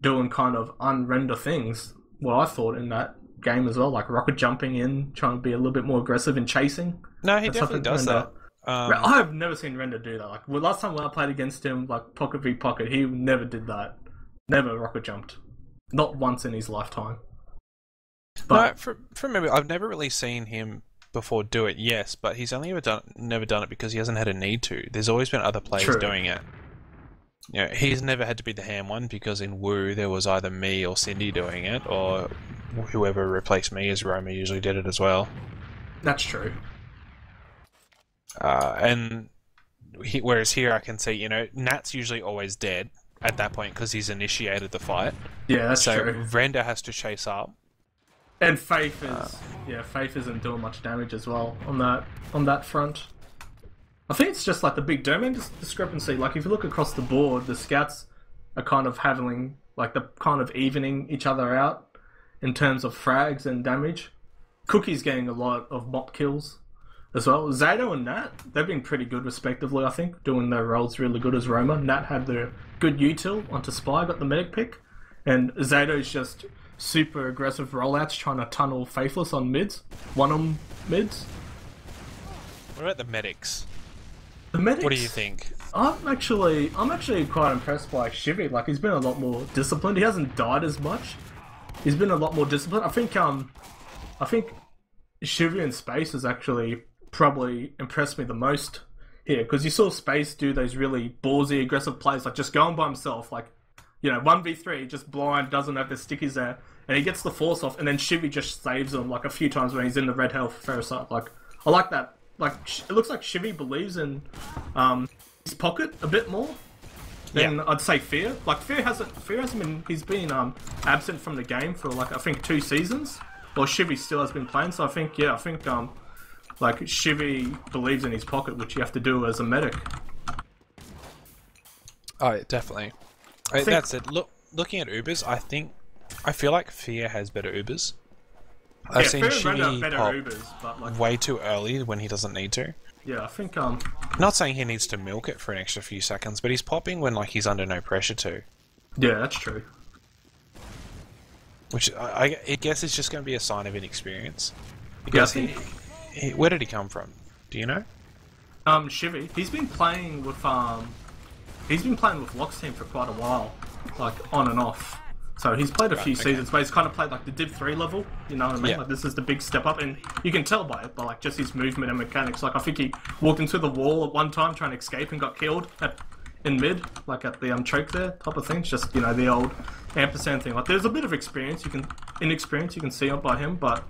doing kind of un-Render things, what I thought in that game as well, like rocket jumping in, trying to be a little bit more aggressive in chasing. No, he definitely does that. I've never seen Render do that. Like last time when I played against him, like pocket v pocket, he never did that. Never rocket jumped. Not once in his lifetime. But no, from memory, I've never really seen him before do it. Yes, but he's only never done it because he hasn't had a need to. There's always been other players doing it. You know, he's never had to be the ham one because in Woo there was either me or Cindy doing it, or whoever replaced me as Roma usually did it as well. That's true. Whereas here I can see, you know, Nat's usually always dead at that point because he's initiated the fight. Yeah, that's true. So Render has to chase up. And Faith is Faith isn't doing much damage as well on that front. I think it's just like the big domain discrepancy. Like if you look across the board, the scouts are kind of having like the kind of evening each other out in terms of frags and damage. Cookie's getting a lot of mop kills as well. Zato and Nat, they've been pretty good respectively, I think, doing their roles really good as Roma. Nat had the good util onto Spy, got the medic pick, and Zato's just super aggressive rollouts trying to tunnel Faithless on mids. One on mids. What about the medics? The medics? What do you think? I'm actually quite impressed by Shivy. Like he's been a lot more disciplined. He hasn't died as much. He's been a lot more disciplined. I think Shivy in Space has actually probably impressed me the most here, because you saw Space do those really ballsy aggressive plays, like just going by himself, like, you know, 1v3, just blind, doesn't have the stickies there, and he gets the force off, and then Shivy just saves him like a few times when he's in the red health Ferelah. Like, I like that. Like, it looks like Shivy believes in his pocket a bit more than I'd say Fear. Like, Fear hasn't been, he's been absent from the game for like, I think 2 seasons, while Shivy still has been playing, so I think like Shivy believes in his pocket, which you have to do as a medic. Oh, definitely. That's it. Looking at Ubers, I feel like Fear has better Ubers. I've seen Shivy pop Ubers, but like, way too early when he doesn't need to. Yeah, I think not saying he needs to milk it for an extra few seconds, but he's popping when like he's under no pressure to. Yeah, that's true. Which I guess is just going to be a sign of inexperience. Because where did he come from? Do you know? Shivy. He's been playing with Lock's team for quite a while, like on and off. So he's played a few seasons, but he's kind of played like the Div 3 level. You know what I mean? Yeah. Like this is the big step up, and you can tell by it, by like just his movement and mechanics. Like I think he walked into the wall at one time trying to escape and got killed in mid, like at the choke there type of thing. It's just, you know, the old ampersand thing. Like there's a bit of inexperience you can see it by him, but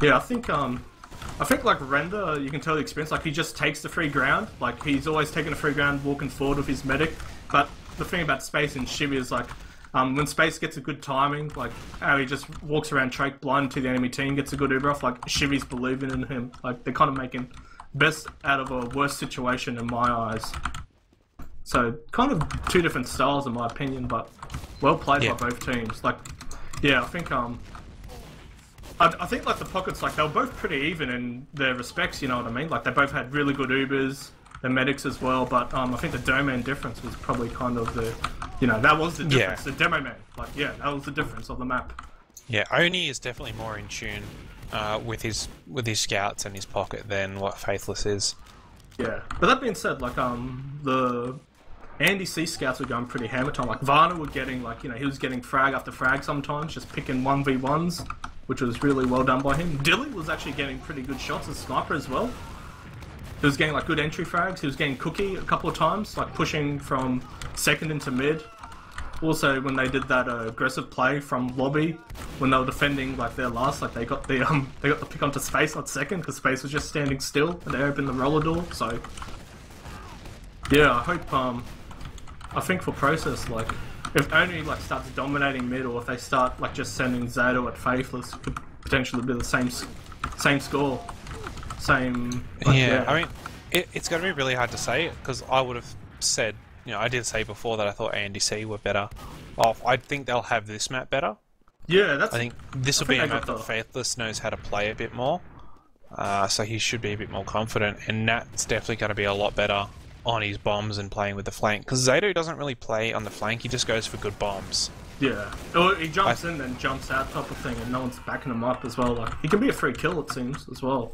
yeah, I think like Render, you can tell the experience. Like he just takes the free ground. Like he's always taking the free ground, walking forward with his medic. But the thing about Space and Shivy is like when Space gets a good timing, like how he just walks around choke blind to the enemy team, gets a good Uber off. Like Shivy's believing in him. Like they're kind of making best out of a worse situation in my eyes. So kind of 2 different styles in my opinion, but well played by both teams. Like yeah, I think I think like the pockets, like they were both pretty even in their respects, you know what I mean? Like they both had really good Ubers, the medics as well, but I think the domain difference was probably kind of the, you know, that was the difference. The demo man, like that was the difference of the map. Yeah, Oni is definitely more in tune with his scouts and his pocket than what Faithless is. Yeah, but that being said, like the Andy C scouts were going pretty hammer time. Like Varner were getting like he was getting frag after frag sometimes, just picking 1v1s, which was really well done by him. Dilly was actually getting pretty good shots as sniper as well. He was getting like good entry frags. He was getting cookie a couple of times, like pushing from second into mid. Also, when they did that aggressive play from lobby, when they were defending like their last, like they got the pick onto Space not second because Space was just standing still and they opened the roller door. So yeah, I hope I think for Process, like if Oni like starts dominating mid, or if they start like just sending Zato at Faithless, could potentially be the same score, same. Like, yeah, I mean, it's going to be really hard to say because I would have said. I did say before that I thought A and DC were better. Oh, I think they'll have this map better. Yeah, I think this will be a map that Faithless knows how to play a bit more. So he should be a bit more confident. And Nat's definitely going to be a lot better on his bombs and playing with the flank. Because Zato doesn't really play on the flank, he just goes for good bombs. Yeah. Or he jumps in and jumps out type of thing and no one's backing him up as well. Like, he can be a free kill, it seems, as well.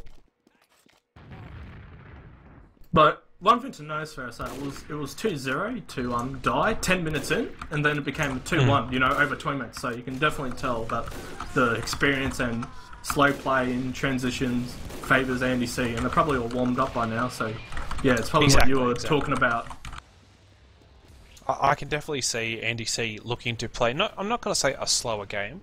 But one thing to notice for us, it was 2-0 to die 10 minutes in, and then it became 2-1, over 20 minutes. So you can definitely tell that the experience and slow play in transitions favours Andy C, and they're probably all warmed up by now. So yeah, it's probably what you were talking about. I can definitely see Andy C looking to play. I'm not going to say a slower game,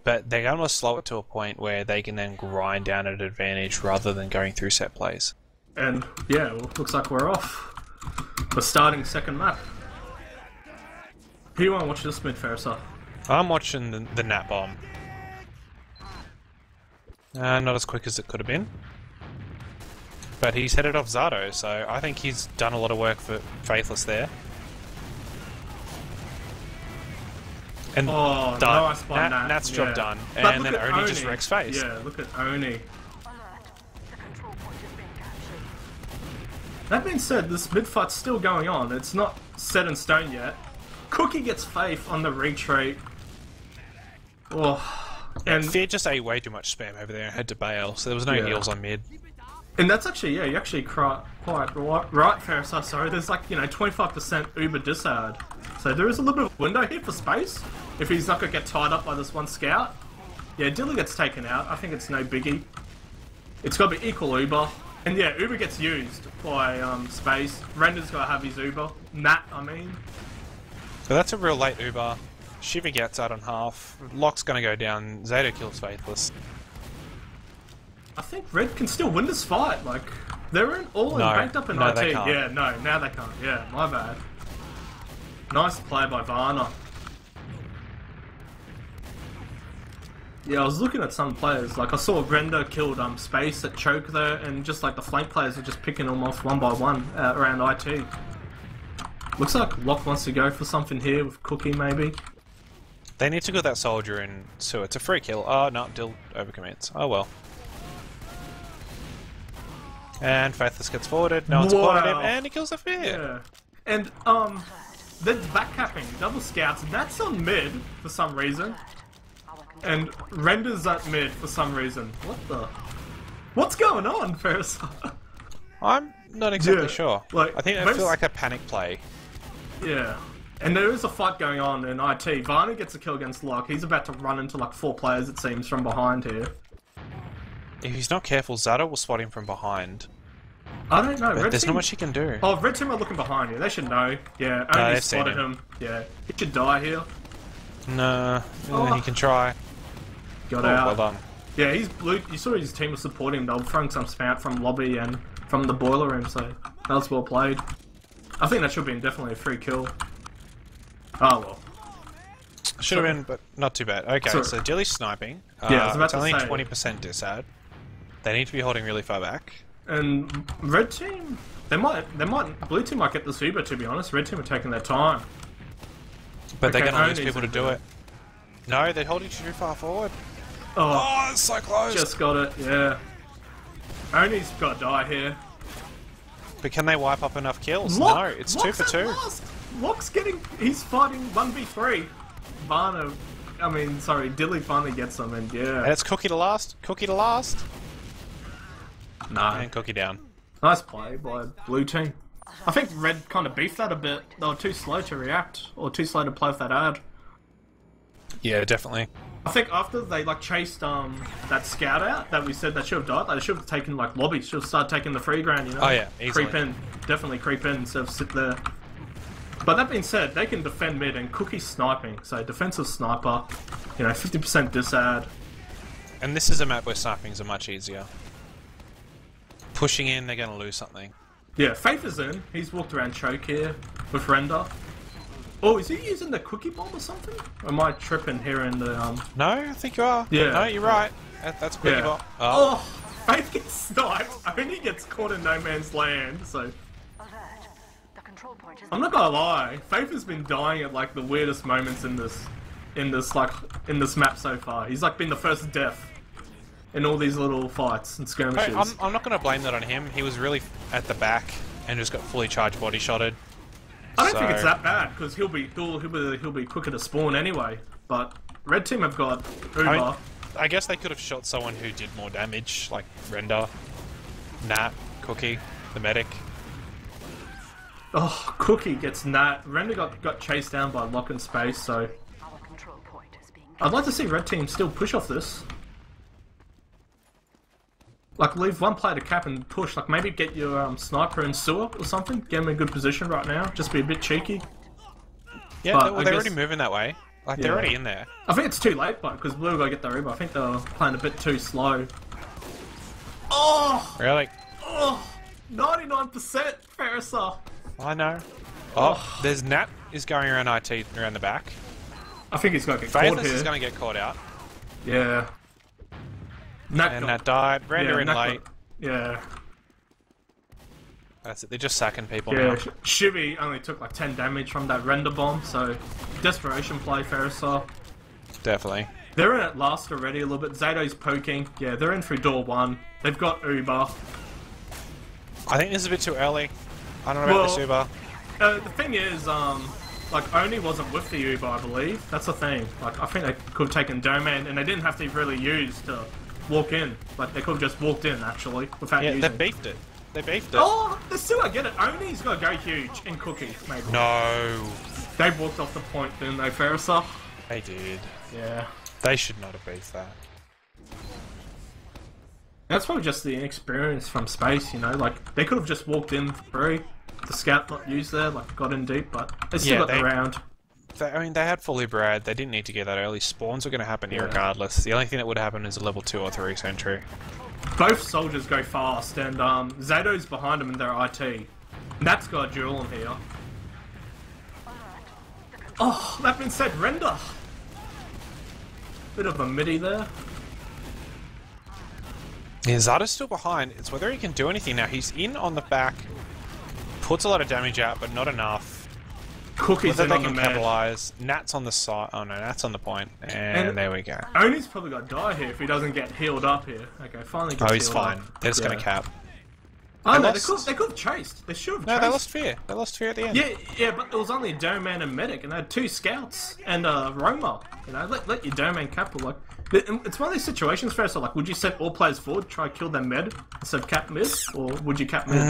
but they're going to slow it to a point where they can then grind down at advantage rather than going through set plays. And yeah, well, looks like we're off. We're starting second map. Who do you want to watch this mid, Ferelah? I'm watching the Nat bomb. Not as quick as it could have been. But he's headed off Zato, so I think he's done a lot of work for Faithless there. And done. Nice by Nat's job done. But And then Oni just wrecks face. Yeah, look at Oni. That being said, this mid-fight's still going on. It's not set in stone yet. Cookie gets Faith on the retreat. Oh, and Fear just ate way too much spam over there and had to bail, so there was no heals on mid. And that's actually, you actually quite right, Ferelah. Sorry, there's like, 25% Uber disad. So there is a little bit of window here for Space, if he's not going to get tied up by this one scout. Yeah, Dilly gets taken out. I think it's no biggie. It's got to be equal Uber. And yeah, Uber gets used by Space. Render's got to have his Uber. Nat, I mean. So that's a real late Uber. Shiva gets out on half. Lock's going to go down. Zato kills Faithless. I think Red can still win this fight. Like, they're all banked up in IT. They can't. Yeah, no, now they can't. Yeah, my bad. Nice play by Varner. Yeah, I was looking at some players, like I saw Render killed Space at choke there, and just like the flank players are just picking them off one by one around IT. Looks like Lock wants to go for something here with Cookie maybe. They need to get that soldier in, so it's a free kill. Oh no, Dill overcommits. Oh well. And Faithless gets forwarded, no one's spotted him, and he kills the Fear! Yeah. And they're backcapping, double scouts, that's on mid for some reason. And Render's at mid for some reason. What's going on, Ferelah? I'm not exactly sure. Like, I think I feel like a panic play. Yeah. And there is a fight going on in IT. Varner gets a kill against Lock. He's about to run into like 4 players, it seems, from behind here. If he's not careful, Zato will spot him from behind. I don't know. But there's not much he can do. Oh, Red Team are looking behind you. They should know. Yeah, only spotted him. Yeah. He should die here. No, he can try. Got out. Well done. Yeah, he's blue. You saw his team was supporting him. They were throwing some spout from lobby and from the boiler room, so that was well played. I think that should have been definitely a free kill. Oh well. Should have been, but not too bad. Okay, so Dilly's sniping. Yeah, I was about it's to only say. 20% disad. They need to be holding really far back. And Red Team, Blue Team might get this Uber, to be honest. Red Team are taking their time. But they're going to lose people to do it. No, they're holding too far forward. Oh, it's so close. Just got it, yeah. Oni's got to die here. But can they wipe up enough kills? Lock, no, it's Lock's 2 for 2. Last. Lock's he's fighting 1v3. Dilly finally gets them, and yeah. And it's Cookie to last. Cookie to last. Nah. And Cookie down. Nice play by blue team. I think red kind of beefed that a bit. They were too slow to react, or too slow to play with that ad. Yeah, definitely. I think after they like chased that scout out that we said they should have died, they should have taken like lobby, should have started taking the free ground, you know? Oh yeah, easily. Creep in, definitely creep in instead of sit there. But that being said, they can defend mid and Cookie's sniping, so defensive sniper, you know, 50% disad. And this is a map where snipings are much easier. Pushing in, they're going to lose something. Yeah, Faith is in. He's walked around choke here with Render. Oh, is he using the cookie bomb or something? Or am I tripping here in the No, I think you are. Yeah. No, you're right. That's cookie Yeah. bomb. Oh, Faith gets sniped. Only gets caught in no man's land. So Alert. The control point is I'm not gonna lie, Faith has been dying at like the weirdest moments in this map so far. He's like been the first death in all these little fights and skirmishes. I'm not going to blame that on him. He was really at the back and just got fully charged body shotted. I don't think it's that bad because he'll be quicker to spawn anyway. But red team have got Uber. I guess they could have shot someone who did more damage, like Render, Nat, Cookie, the medic. Oh, Cookie gets Nat. Render got chased down by Lock in Space, so our control point is being I'd like to see red team still push off this. Like, leave one player to cap and push. Like, maybe get your sniper in sewer or something. Get him in a good position right now. Just be a bit cheeky. Yeah, But they're already moving that way. Like, they're Yeah. already in there. I think it's too late, but because Blue will get the Uber. I think they're playing a bit too slow. Oh! Really? Oh! 99% ferelah. I know. Oh, there's Nat is going around IT around the back. I think he's going to get caught Faithless here. is going to get caught out. Yeah. And Nat died. Render in Nat late. yeah. That's it. They're just sacking people Yeah, now. Shivy only took like 10 damage from that render bomb, so desperation play, ferelah. Definitely. They're in at last already a little bit. Zato's poking. Yeah, they're in through door one. They've got Uber. I think this is a bit too early. I don't know about this Uber. The thing is, like, Oni wasn't with the Uber, I believe. That's the thing. Like, I think they could have taken Domain, and they didn't have to really use to walk in. Like, they could have just walked in, actually, without Yeah, using. they beefed it. They beefed it. Oh, they still I get it. Oni's got to go huge in Cookie, maybe. No. They walked off the point, didn't they, ferelah? They did. Yeah. They should not have beefed that. That's probably just the inexperience from space, you know? Like, they could have just walked in for free. The scout not used there, like, got in deep, but they still got the round. I mean, they had fully Brad. They didn't need to get that early. Spawns were going to happen here Yeah. regardless. The only thing that would happen is a level 2 or 3 sentry. Both soldiers go fast, and Zato's behind him in their IT. Nat's got a duel in here. Oh, that being said, Render. Bit of a midi there. Yeah, Zada's still behind. It's whether he can do anything now. He's in on the back. Puts a lot of damage out, but not enough. Cookie's Whether in they on the can man. capitalize. Nat's on the side. Oh no, Nat's on the point. And there we go. Oni's probably got to die here if he doesn't get healed up here. Okay, finally gets Oh, he's healed fine. up. They're just Yeah. going to cap. Oh They no, lost. they could have chased. They should have No, chased. they lost fear. They lost fear at the end. Yeah, but it was only a Doman and Medic, and they had 2 scouts and Roma. You know, let your Doman cap. Like, it's one of these situations, first. So, like, would you set all players forward, try to kill them mid instead of cap mid, or would you cap mid?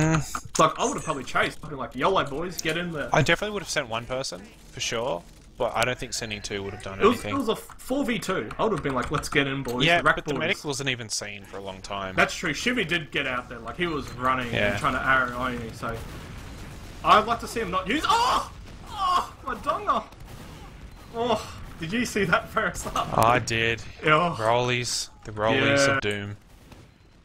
Like, I would have probably chased. I'd be like, YOLO boys, get in there. I definitely would have sent one person for sure, but I don't think sending 2 would have done It anything. was a 4v2. I would have been like, let's get in, boys. Yeah, Rack but the boys. medic wasn't even seen for a long time. That's true. Shivy did get out there. Like, he was running Yeah. and trying to arrow Oni, so... I'd like to see him not use... Oh! Oh! My donga! Oh! Did you see that first up? I did. Yeah. Rollies. The rollies Yeah. of doom.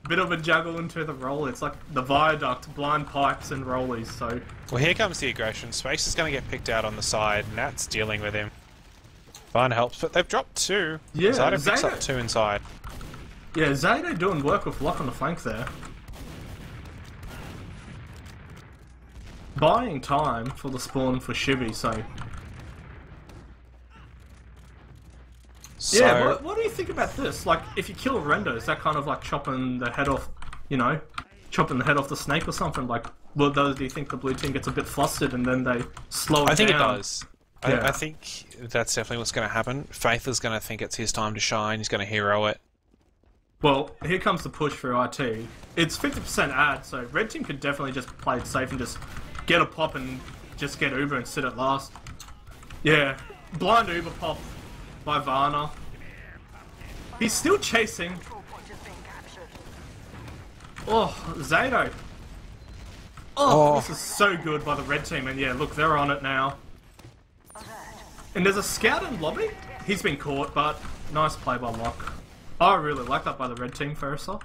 Bit of a juggle into the roll. It's like the viaduct, blind pipes and rollies, so... Well, here comes the aggression. Space is going to get picked out on the side. Nat's dealing with him. Fun helps, but they've dropped 2. Yeah, Zato picks Zato- up 2 inside. Yeah, Zato doing work with Lock on the flank there. Buying time for the spawn for Shivy, so... So, Yeah, what do you think about this? Like, if you kill Render, is that kind of like chopping the head off, you know, chopping the head off the snake or something? Like, do you think the blue team gets a bit flustered and then they slow it down? I think it does. Yeah. I think that's definitely what's going to happen. Faith is going to think it's his time to shine. He's going to hero it. Well, here comes the push for IT. It's 50% ad, so red team could definitely just play it safe and just get a pop and just get Uber and sit at last. Yeah, blind Uber pop by Varna. He's still chasing. Control point is being captured. Oh, Zato. Oh, this is so good by the red team, and yeah, look, they're on it now. And there's a scout in lobby. He's been caught, but nice play by Locke. I really like that by the red team, ferelah.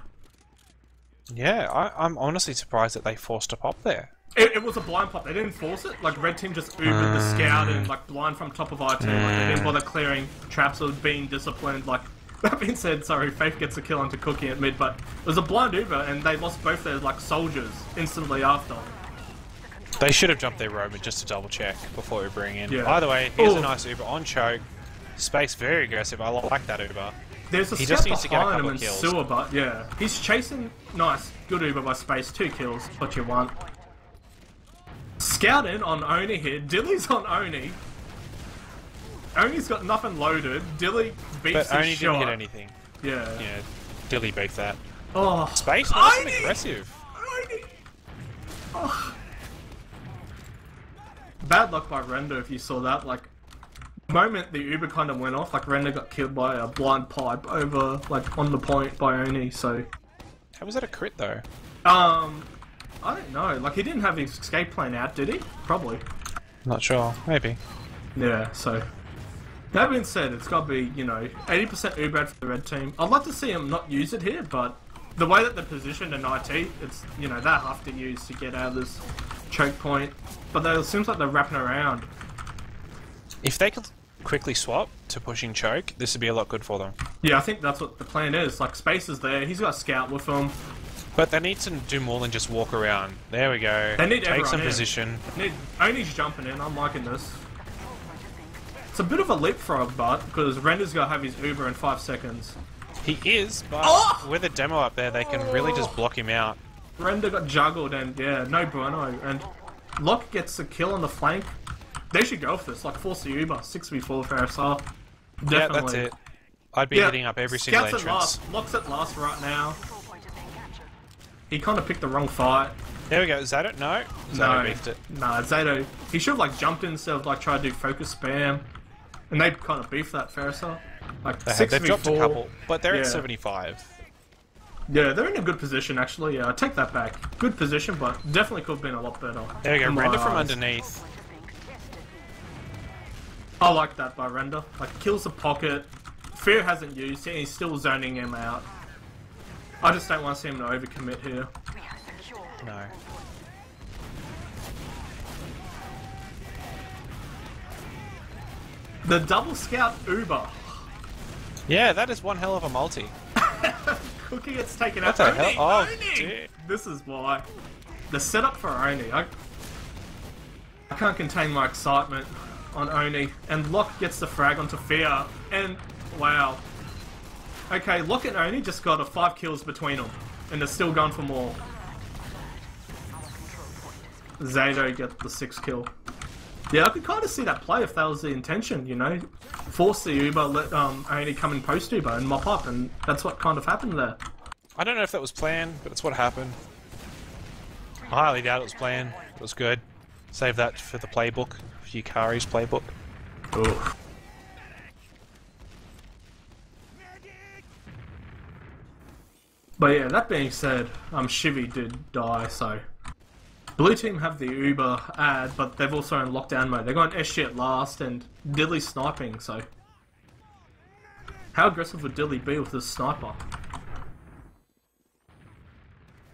Yeah, I'm honestly surprised that they forced a pop there. It was a blind pop. They didn't force it. Like, red team just Ubered the scout and, like, blind from top of IT. Like, they didn't bother clearing traps or being disciplined. Like, that being said, sorry, Faith gets a kill onto Cookie at mid, but it was a blind Uber and they lost both their, like, soldiers instantly after. They should have jumped their Roman just to double check before we bring in. Yeah. Either way, here's a nice Uber on choke. Space very aggressive. I like that Uber. There's a He scout just needs to get a behind him couple and of kills. sewer, but yeah. He's chasing. Nice. Good Uber by Space. 2 kills. What you want. Scout in on Oni here. Dilly's on Oni. Oni's got nothing loaded. Dilly beats But his only shot. didn't get anything. Yeah. Yeah, Dilly beat that. Oh. Space nice and Oni! aggressive. Oni! Oh. Bad luck by Render if you saw that. Like, the moment the Uber kind of went off, like Render got killed by a blind pipe over, like, on the point by Oni, so... How was that a crit though? I don't know. Like, he didn't have his escape plan out, did he? Probably. Not sure. Maybe. Yeah, so... That being said, it's got to be, you know, 80% Uber for the red team. I'd like to see him not use it here, but the way that they're positioned in IT, it's, you know, they have to use to get out of this choke point. But it seems like they're wrapping around. If they could quickly swap to pushing choke, this would be a lot good for them. Yeah, I think that's what the plan is. Like, Space is there, he's got a scout with him. But they need to do more than just walk around. There we go. They need Take everyone some in. position. Oni's jumping in, I'm liking this. It's a bit of a leapfrog, but because Render's got to have his Uber in 5 seconds. He is, but with a demo up there, they can really just block him out. Render got juggled and yeah, no bueno. And Locke gets a kill on the flank. They should go for this, like force the Uber, 6v4 ferelah. Definitely. Yeah, that's it. I'd be hitting up every single Scouts entrance. at last. Locke's at last right now. He kind of picked the wrong fight. There we go. Zato? No. Zato beefed it. Nah, Zato. He should have like jumped in instead of like trying to do focus spam. And they kind of beefed that ferelah. Like They've dropped a couple, but they're at Yeah. 75. Yeah, they're in a good position actually. Yeah, I take that back. Good position, but definitely could have been a lot better. There we go. in my Render from eyes. underneath. I like that by Render. Like, kills the pocket. Fear hasn't used it, he's still zoning him out. I just don't want to see him to overcommit here. No. The double scout Uber. Yeah, that is one hell of a multi. Cookie gets taken What out. the Oni! hell? Oh, Oni! dear. This is why. The setup for Oni. I can't contain my excitement on Oni. And Locke gets the frag onto Fear. And, wow. Okay, Locke and Oni just got a 5 kills between them. And they're still going for more. Zato get the 6 kill. Yeah, I could kind of see that play if that was the intention, you know? Force the Uber, let Oni come in post Uber and mop up, and that's what kind of happened there. I don't know if that was planned, but it's what happened. I highly doubt it was planned. It was good. Save that for the playbook, for Yukari's playbook. Ooh. But yeah, that being said, Shivy did die, so... Blue team have the Uber ad, but they've also in lockdown mode. They're going SG at last, and Dilly sniping, so... How aggressive would Dilly be with this sniper?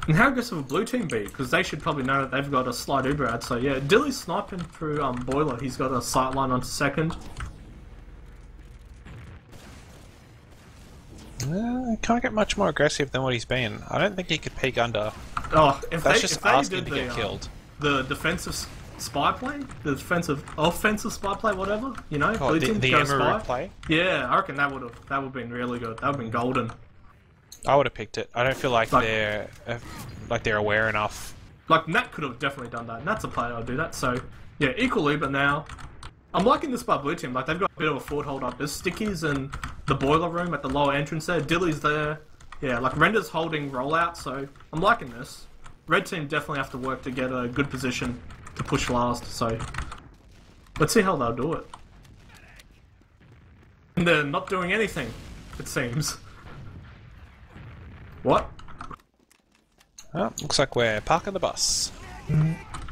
And how aggressive would Blue team be? Because they should probably know that they've got a slide Uber ad, so yeah, Dilly's sniping through Boiler. He's got a sight line onto second. Can't get much more aggressive than what he's been. I don't think he could peek under. Oh, if That's they, just if they asking did to get killed. The defensive spy play, the offensive spy play, whatever, you know, Oh, Blue the team go Emerald spy. play? Yeah, I reckon that would have been really good. That would have been golden. I would have picked it. I don't feel like Like- they're aware enough. Like Nat could have definitely done that. Nat's a player I'd do that. So yeah, equal Uber now. I'm liking this by Blue team. Like they've got a bit of a foothold up. There's stickies in the boiler room at the lower entrance there. Dilly's there. Yeah, like Render's holding rollout, so I'm liking this. Red team definitely have to work to get a good position to push last, so let's see how they'll do it. And they're not doing anything, it seems. What? Oh, looks like we're parking the bus.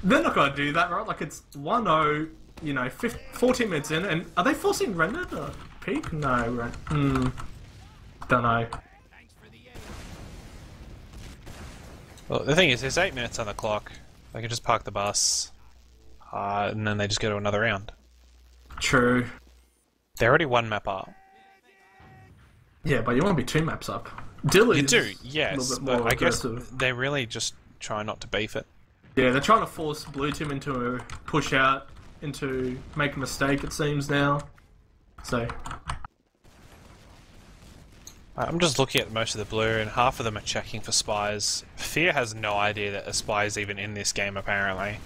They're not gonna do that, right? Like, it's 1-0, you know, 14 minutes in, and are they forcing Render to peak? No, don't know. Well, the thing is, there's 8 minutes on the clock. They can just park the bus, and then they just go to another round. True. They're already 1 map up. Yeah, but you want to be 2 maps up. Dilly's You do, a yes, little bit but more I guess aggressive. they really just try not to beef it. Yeah, they're trying to force blue team into a push out, into make a mistake, it seems now. So, I'm just looking at most of the blue, and half of them are checking for spies. Fear has no idea that a spy is even in this game, apparently.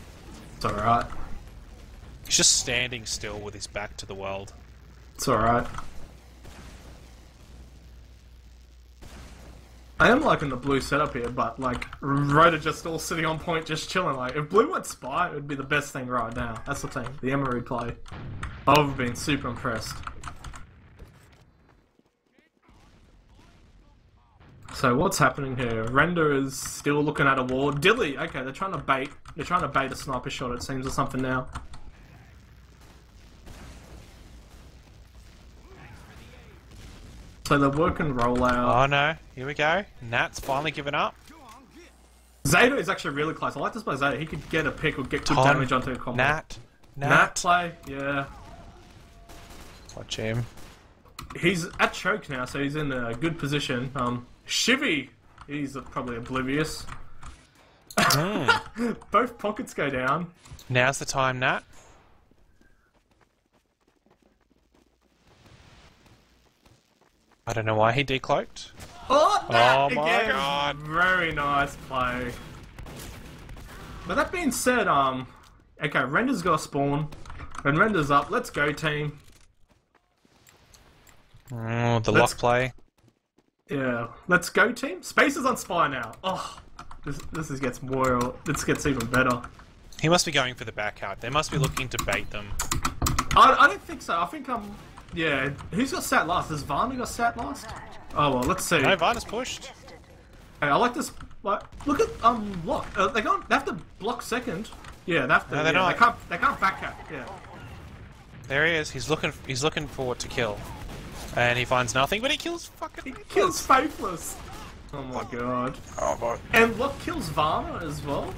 it's alright. He's just standing still with his back to the world. It's alright. I am liking the blue setup here, but like, Rhoda just all sitting on point, just chilling. Like, if blue went spy, it would be the best thing right now. That's the thing. The Emery play. I've been super impressed. So what's happening here? Render is still looking at a wall. Dilly, okay, they're trying to bait. They're trying to bait a sniper shot, it seems, or something now. So they're working rollout. Oh no, here we go. Nat's finally given up. Zeta is actually really close. I like this by Zeta. He could get a pick or get good Ton, damage onto a combo. Nat play, yeah. Watch him. He's at choke now, so he's in a good position. Shivy, he's probably oblivious. Both pockets go down. Now's the time, Nat. I don't know why he decloaked. Oh, Nat Oh my again. God. Very nice play. But that being said, okay, Render's got a spawn. When Render's up, let's go team. Oh, the Let's- lock play. Yeah, let's go team. Space is on spy now. Oh, this gets more. This gets even better. He must be going for the back out. They must be looking to bait them. I don't think so. I think yeah. Who's got sat last? Has Varna got sat last? Oh well, let's see. No, Varna's pushed. Hey, I like this. Like, look at block. They have to block second. Yeah, they have to. No, they're yeah, not. They can't back up. Yeah. There he is. He's looking for what to kill, and he finds nothing. But he kills fucking. He kills Faithless. Oh my god. Oh boy. And Locke kills Varna as well.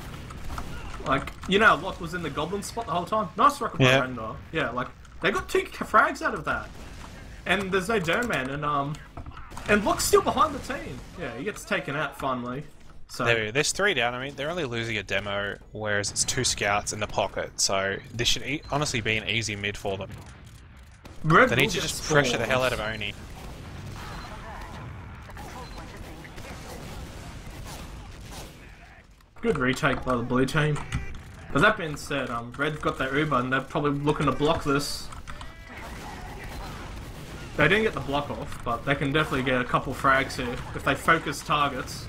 Like, you know, Locke was in the goblin spot the whole time. Nice rocket by Render. Yeah, like they got 2 frags out of that, and there's no dome man, and Locke's still behind the team. Yeah, he gets taken out finally. So There's 3 down. I mean, they're only losing a demo, whereas it's 2 scouts in the pocket. So this should honestly be an easy mid for them. Red They Bull need to gets just pressure the spawned. hell out of Oni. Good retake by the blue team. But that being said, Red got their Uber and they're probably looking to block this. They didn't get the block off, but they can definitely get a couple frags here if they focus targets.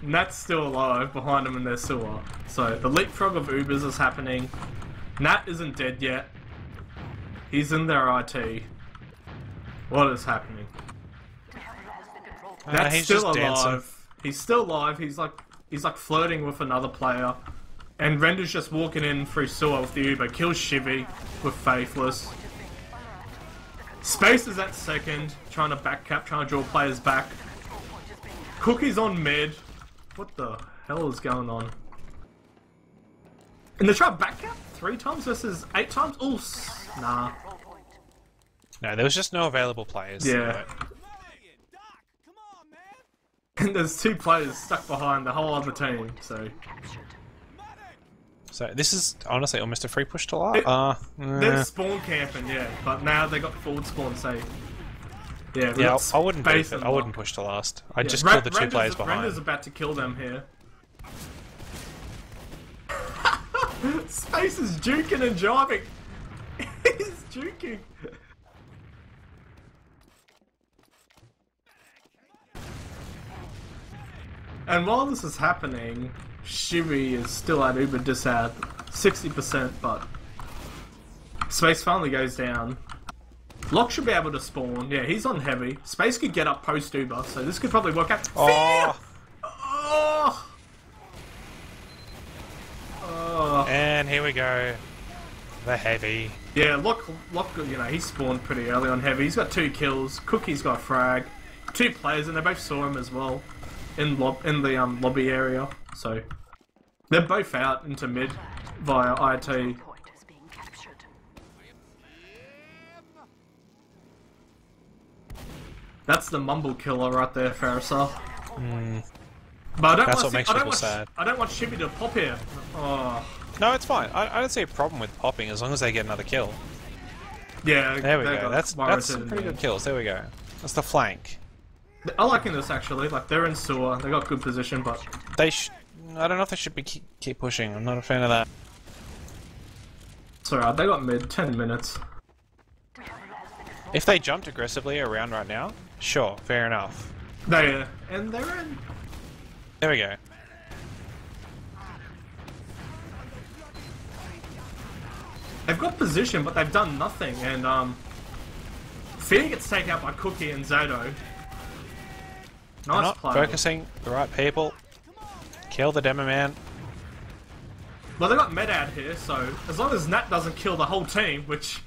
Nat's still alive behind them in their sewer. So the leapfrog of Ubers is happening. Nat isn't dead yet. He's in their IT. What is happening? Nat's he's still just alive. dancing. He's still alive. He's like flirting with another player. And Render's just walking in through sewer with the Uber. Kills Shivy with Faithless. Space is at second, trying to back cap, trying to draw players back. Cookie's on mid. What the hell is going on? And they try back cap 3 times versus 8 times? Ooh, nah. No, there was just no available players. Yeah. And there's 2 players stuck behind the whole other team, so... So this is honestly almost a free push to last. They're spawn camping, yeah, but now they got forward spawn, so... Yeah, Yeah, I wouldn't space beef it. and I wouldn't lock. push to last. I'd Yeah, just kill the 2 Render's- players behind. Render's about to kill them here. Space is juking and jiving. He's juking. And while this is happening, Shivy is still at Uber dis at 60%, but Space finally goes down. Locke should be able to spawn. Yeah, he's on heavy. Space could get up post Uber, so this could probably work out. Oh. Oh. And here we go. The heavy. Yeah, Locke, you know, he spawned pretty early on heavy. He's got 2 kills. Cookie's got frag. 2 players, and they both saw him as well in the lobby area. So they're both out into mid via IT. Point is being captured. That's the mumble killer right there, ferelah. Mm. But That's what makes people sad. I don't want Shibby to pop here. Oh. No, it's fine. I don't see a problem with popping as long as they get another kill. Yeah, There we go. That's some pretty good kills. There we go. That's the flank. I liking this actually. Like they're in sewer, they got good position, but They I don't know if they should be keep pushing. I'm not a fan of that. it's alright. They got mid 10 minutes. If they jumped aggressively around right now, sure, fair enough. They're in. There we go. They've got position, but they've done nothing. And Fear gets taken out by Cookie and Zato. Nice Not play. focusing the right people. Kill the demo man. Well, they got Medad here, so as long as Nat doesn't kill the whole team, which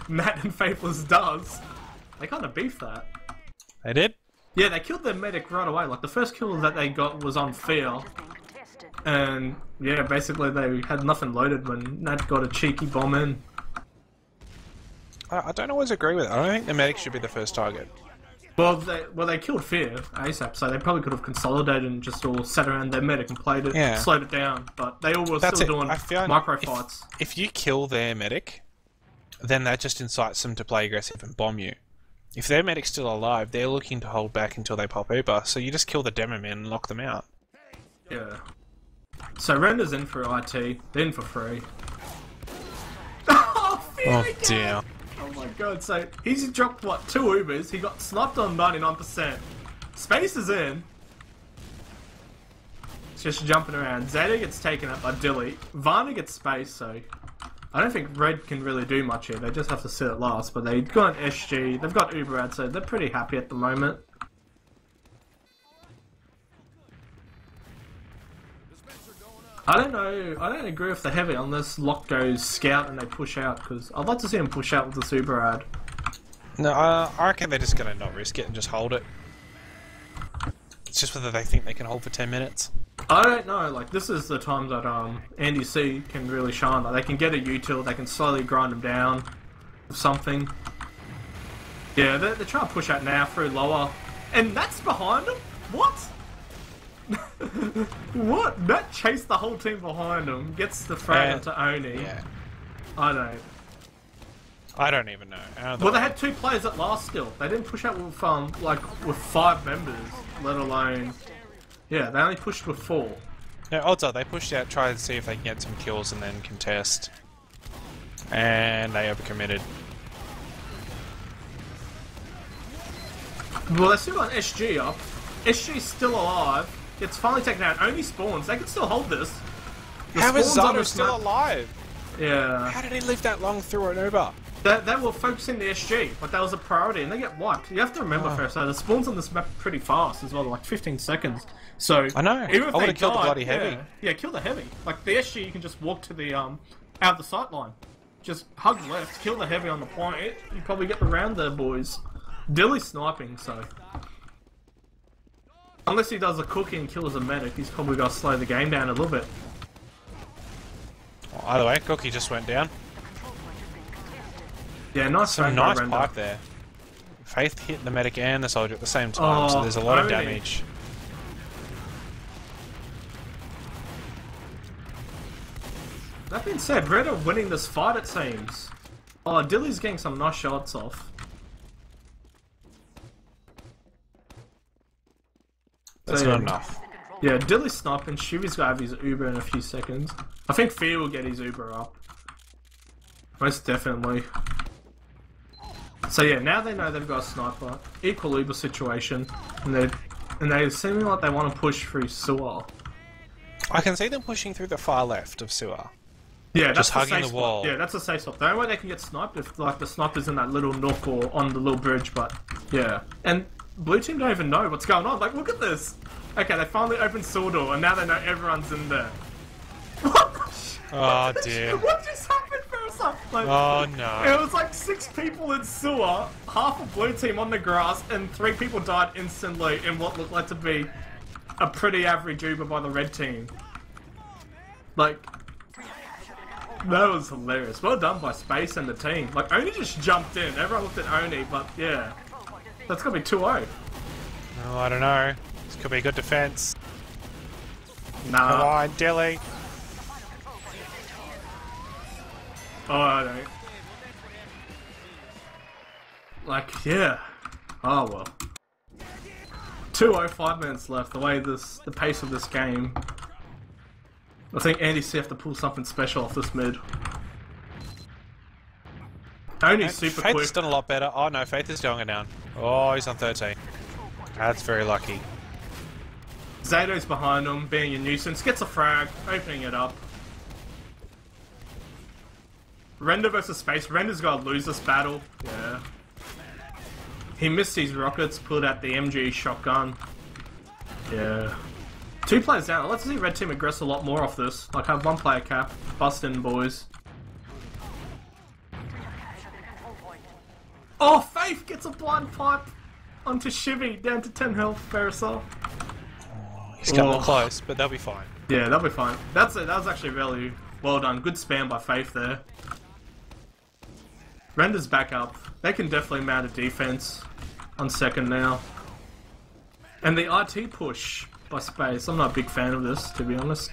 Nat and Faithless does, they kind of beef that. They did? Yeah, they killed their medic right away. Like, the first kill that they got was on Fear. And, yeah, basically they had nothing loaded when Nat got a cheeky bomb in. I don't always agree with it. I don't think the medic should be the first target. Well, they killed Fear ASAP, so they probably could have consolidated and just all sat around their medic and played it, slowed it down. But they all were still doing micro fights. If you kill their medic, then that just incites them to play aggressive and bomb you. If their medic's still alive, they're looking to hold back until they pop Uber, so you just kill the demo man and lock them out. Yeah. So Render's in for IT, they're in for free. Oh, Fear again! Dear. Oh my god, so he's dropped, what, 2 Ubers, he got sniped on 99%. Space is in. It's just jumping around. Zeta gets taken out by Dilly. Varna gets space, so I don't think Red can really do much here. They just have to sit at last, but they've got an SG, they've got Uber out, so they're pretty happy at the moment. I don't know, I don't agree with the heavy unless Locke goes scout and they push out, because I'd like to see him push out with the super ad. No, I reckon they're just going to not risk it and just hold it. It's just whether they think they can hold for 10 minutes. I don't know, like this is the time that Andy C can really shine. Like, they can get a util, they can slowly grind them down with something. Yeah, they're trying to push out now through lower. And that's behind them? What? What? That chased the whole team behind him, gets the frag into Oni. Yeah. I don't even know. Well, they had 2 players at last still. They didn't push out with with 5 members, let alone... Yeah, they only pushed with 4. No, odds are they pushed out, tried to see if they can get some kills and then contest. And they overcommitted. Well, they still got an SG up. SG's still alive. It's finally taken out. Only spawns. They can still hold this. How is Zato still alive? Yeah. How did he live that long through an Uber? They were focusing the SG, but that was a priority, and they get wiped. You have to remember first, so the spawns on this map are pretty fast as well, like 15 seconds. So I know. Even if I would have killed the bloody heavy. Yeah, kill the heavy. Like the SG, you can just walk to the out the sight line, just hug left, kill the heavy on the point. You probably get the round there, boys. Dilly's sniping, so unless he does a cookie and kills a medic, he's probably got to slow the game down a little bit. Well, either way, Cookie just went down. Yeah, nice. Some nice pipe there. Faith hit the medic and the soldier at the same time, so there's a lot of damage. That being said, Red are winning this fight, it seems. Oh, Dilly's getting some nice shots off. That's not enough. Yeah, Dilly's sniping. Shivy's got to have his Uber in a few seconds. I think Fear will get his Uber up. Most definitely. So yeah, now they know they've got a sniper. Equal Uber situation. And they're And they seem like they want to push through sewer. I can see them pushing through the far left of sewer. Yeah, that's Just the hugging safe the spot. wall. Yeah, that's a safe spot. The only way they can get sniped if like the sniper's in that little nook or on the little bridge, but yeah. And blue team don't even know what's going on. Like, look at this. Okay, they finally opened sewer door, and now they know everyone's in there. Oh dear. What just happened first? Like, Oh no. it was like 6 people in sewer, half a blue team on the grass, and 3 people died instantly in what looked like to be a pretty average Uber by the red team. Like, that was hilarious. Well done by Space and the team. Like, Oni just jumped in. Everyone looked at Oni, but yeah. That's gonna be 2-0. Oh, I don't know. This could be good defense. Come Nah. on, Dilly. Oh, I don't. Like, yeah. Oh, well. 2-0, 5 minutes left. The way the pace of this game. I think Andy C have to pull something special off this mid. Only super Faith quick. has done a lot better. Oh no, Faith is going down. Oh, he's on 13. That's very lucky. Zato's behind him, being a nuisance. Gets a frag, opening it up. Render versus Space. Render's gotta lose this battle. Yeah. He missed his rockets, pulled out the MG shotgun. Yeah. 2 players down. Let's see red team aggress a lot more off this. Like, have 1 player cap. Bust in, boys. Oh, Faith gets a blind pipe onto Shivy, down to 10 health, Ferelah. He's coming close, but they'll be fine. Yeah, that'll be fine. That was actually really well done. Good spam by Faith there. Render's back up. They can definitely mount a defense on second now. And the IT push by Space. I'm not a big fan of this, to be honest.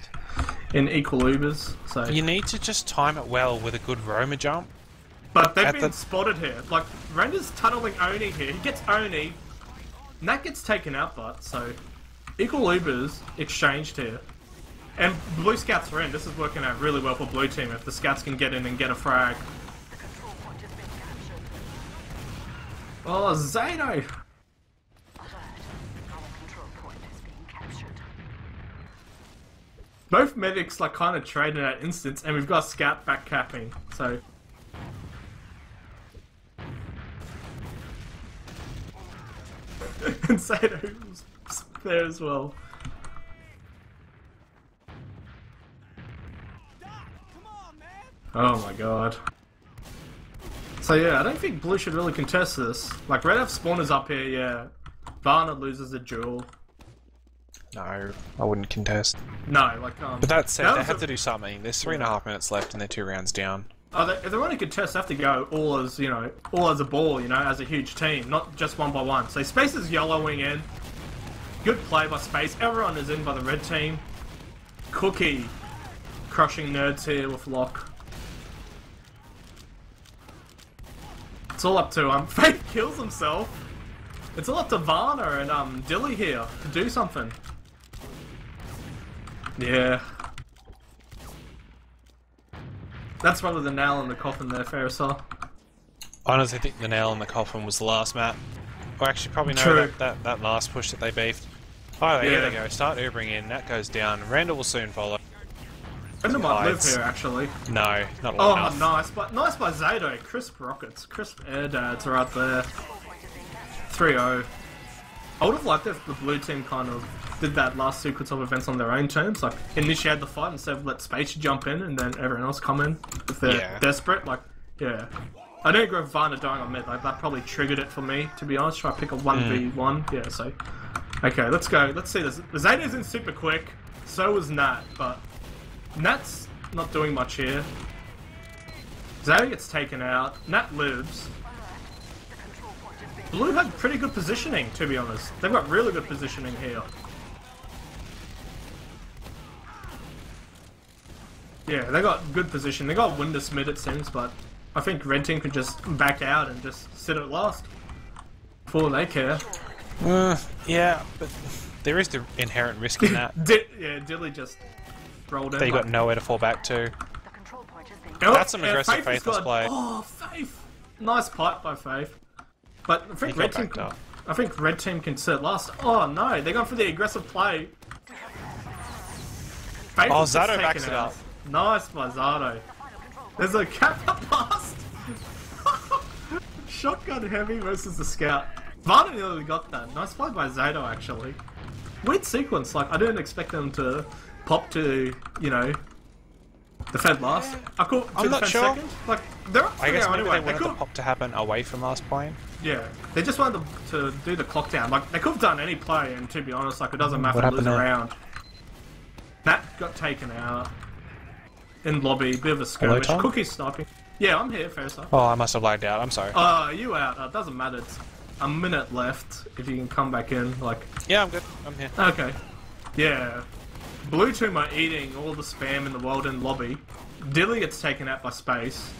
In equal Ubers, so. You need to just time it well with a good roamer jump. But they've been spotted here. Like, Render's tunneling Oni here. He gets Oni. And that gets taken out, but so. Equal Ubers exchanged here. And Blue Scouts are in. This is working out really well for Blue Team if the Scouts can get in and get a frag. Oh, Zato! Both medics like kind of trade in that instance, and we've got Scout back capping, so. And Zato's there as well. Oh my god. So yeah, I don't think Blue should really contest this. Like, Red have spawners up here, yeah. Varna loses a duel. No, I wouldn't contest. No, like, But that said, that they was have to do something. There's 3.5 minutes left and they're 2 rounds down. Oh, if they want to contest, they have to go all as, you know, all as a ball, you know, as a huge team, not just 1 by 1. So Space is yellowing in. Good play by Space. Everyone is in by the red team. Cookie crushing nerds here with Lock. It's all up to Faith kills himself. It's all up to Varna and Dilly here to do something. Yeah. That's probably the nail in the coffin there, Ferelah. I honestly think the nail in the coffin was the last map. Or actually, probably no, True. that last push that they beefed. Oh, here they go. Start Ubering in. That goes down. Randall will soon follow. Randall might live here, actually. No, not long enough. Nice by Zato. Crisp rockets. Crisp air dads right there. 3-0. I would have liked if the blue team kind of did that last sequence of events on their own terms, like initiate the fight instead of let Space jump in and then everyone else come in if they're desperate. Like, yeah. I don't agree with Varna dying on mid. Like, that probably triggered it for me, to be honest. Try to pick a 1v1. Yeah, so. Okay, let's go. Let's see this. Zato's in super quick. So was Nat, but Nat's not doing much here. Zato gets taken out. Nat lives. Blue had pretty good positioning, to be honest. They've got really good positioning here. Yeah, they got good position. They got Windus mid, it seems, but I think red team could just back out and just sit at last. For all they care. Yeah, but there is the inherent risk in that. Yeah, Dilly just rolled in. They got nowhere to fall back to. Oh, That's some aggressive Faithless play. Oh, Faith! Nice pipe by Faith. But I think He red got team backed up. I think red team can sit last. Oh no, they're going for the aggressive play. Oh, Zato backs it up. Nice by Zato. There's a Kappa blast. Shotgun heavy versus the scout. Vana nearly got that. Nice play by Zato actually. Weird sequence. Like I didn't expect them to pop to, you know, the Fed last. I'm not sure. Second. Like they're up I guess maybe anyway. they wanted the pop to happen away from last plane. Yeah, they just wanted to do the clock down. Like they could have done any play, and to be honest, like it doesn't matter What if they lose a happened there? round. That got taken out in lobby. Bit of a skirmish. Tom? Cookie sniping. Yeah, I'm here, Fairsa. Oh, I must have lagged out. I'm sorry. You out? It doesn't matter. It's a minute left. If you can come back in, like. Yeah, I'm good. I'm here. Okay. Yeah. Blue team are eating all the spam in the world in lobby. Dilly gets taken out by space.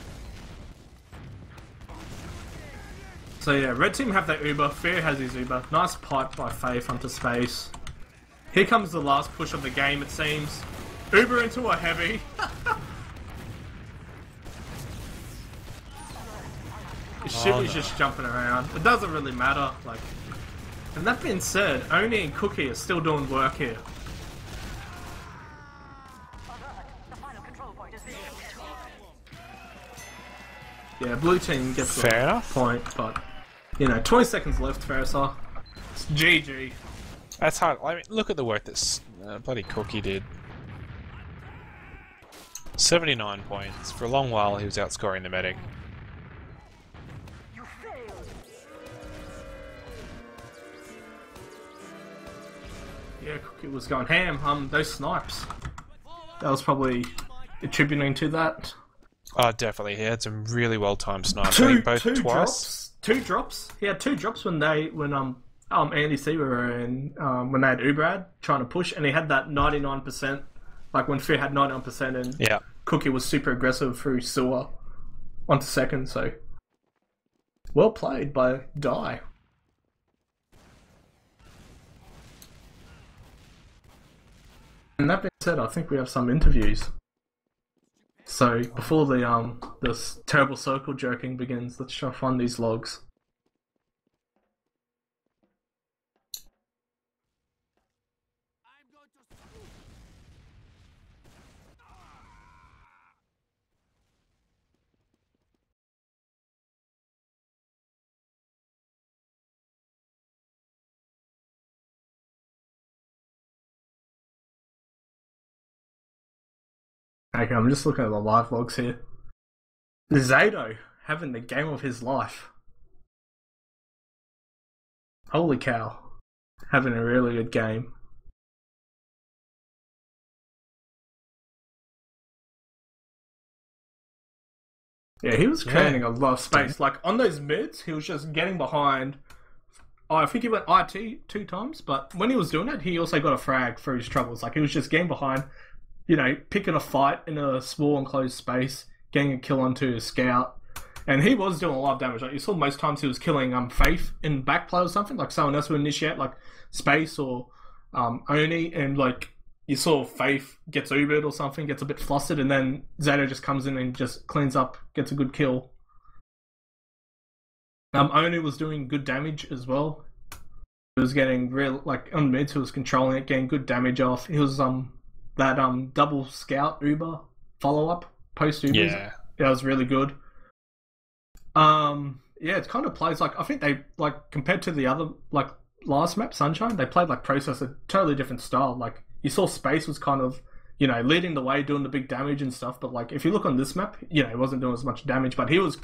So yeah, red team have their Uber. Fear has his Uber. Nice pipe by Faith onto space. Here comes the last push of the game, it seems. Uber into a heavy. Shivy's just jumping around. It doesn't really matter. Like, and that being said, Oni and Cookie are still doing work here. Yeah, blue team gets Fair the enough. point, but you know, 20 seconds left, Farisar. It's GG. That's hard. I mean, look at the work that bloody Cookie did. 79 points. For a long while, he was outscoring the medic. Yeah, Cookie was going ham. Those snipes. That was probably attributing to that. Oh, definitely. He had some really well-timed snipes. Two twice. drops. Two drops. He had two drops when Andy C were in when they had Ubrad trying to push, and he had that 99%. Like when Fear had 99%, and Yeah. Cookie was super aggressive through sewer onto second. So well played by Die. And that being said, I think we have some interviews. So before the this terrible circle jerking begins, let's try to find these logs. Okay, I'm just looking at the live logs here. Zato having the game of his life. Holy cow. Having a really good game. Yeah, he was creating a lot of space. Like, on those mids, he was just getting behind. Oh, I think he went IT 2 times, but when he was doing it, he also got a frag for his troubles. Like, he was just getting behind, you know, picking a fight in a small enclosed space, getting a kill onto a scout. And he was doing a lot of damage. Like, you saw most times he was killing Faith in backplay or something. Like, someone else would initiate, like, Space or Oni, and, like, you saw Faith gets Ubered or something, gets a bit flustered, and then Zato just comes in and just cleans up, gets a good kill. Oni was doing good damage as well. He was getting real, like, on mids, he was controlling it, getting good damage off. He was, that, double scout Uber follow-up, post-Ubers. Yeah. That was really good. Yeah, it kind of plays like, I think they, like, compared to the other, like, last map, Sunshine, they played, like, Process a totally different style. Like, you saw Space was kind of, you know, leading the way, doing the big damage and stuff, but, like, if you look on this map, you know, he wasn't doing as much damage, but he was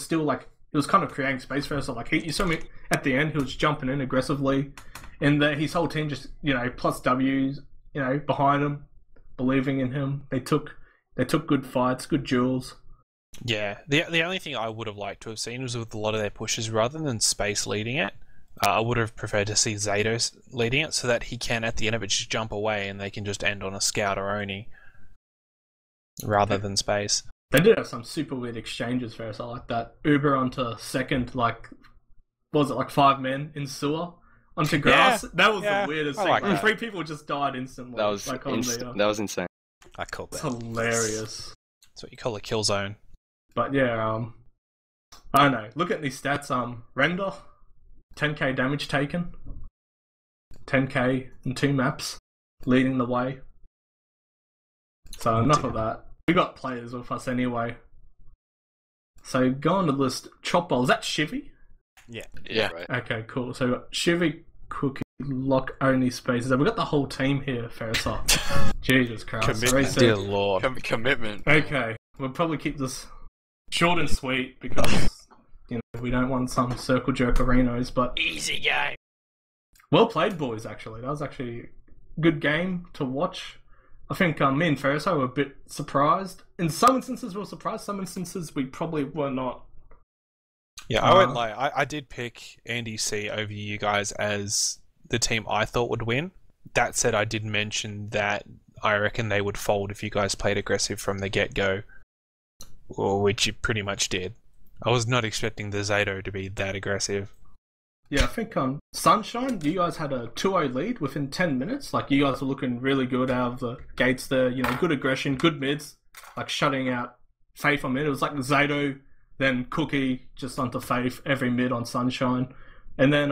still, like, he was kind of creating space for us. So, like, you saw me at the end, he was jumping in aggressively, and his whole team just, you know, plus W's, you know, behind him, believing in him. They took good fights, good duels. Yeah, the only thing I would have liked to have seen was with a lot of their pushes, rather than Space leading it, I would have preferred to see Zato leading it, so that he can, at the end of it, just jump away and they can just end on a Scout or Oni, rather than Space. They did have some super weird exchanges for us. I like that. Uber onto second, like, what was it, like 5 men in sewer? Onto grass? Yeah, that was the weirdest thing. Like 3 people just died instantly. That was, like, that was insane. I called that. It's hilarious. That's what you call a kill zone. But yeah, I don't know. Look at these stats. Render, 10k damage taken. 10k in 2 maps, leading the way. So enough of that. We got players with us anyway. So go on the list. Chop Bowl. Is that Shivy? Yeah. Right. Okay, cool. So we got Shivy, Cookie, Lock, Only Spaces. We got the whole team here, Ferelah. Jesus Christ. Commitment, dear Lord. Commitment. Okay, we'll probably keep this short and sweet because we don't want some circle jerk arenas, but Easy game. well played, boys. Actually, that was actually a good game to watch. I think me and Ferelah were a bit surprised. In some instances, we were surprised. Some instances, we probably were not. Yeah, I won't lie. I did pick Andy C over you guys as the team I thought would win. That said, I did mention that I reckon they would fold if you guys played aggressive from the get-go, which you pretty much did. I was not expecting the Zato to be that aggressive. Yeah, I think Sunshine, you guys had a 2-0 lead within 10 minutes. Like, you guys were looking really good out of the gates there. Good aggression, good mids, like shutting out Faith on mid. It was like Zato, then Cookie just onto Faith, every mid on Sunshine. And then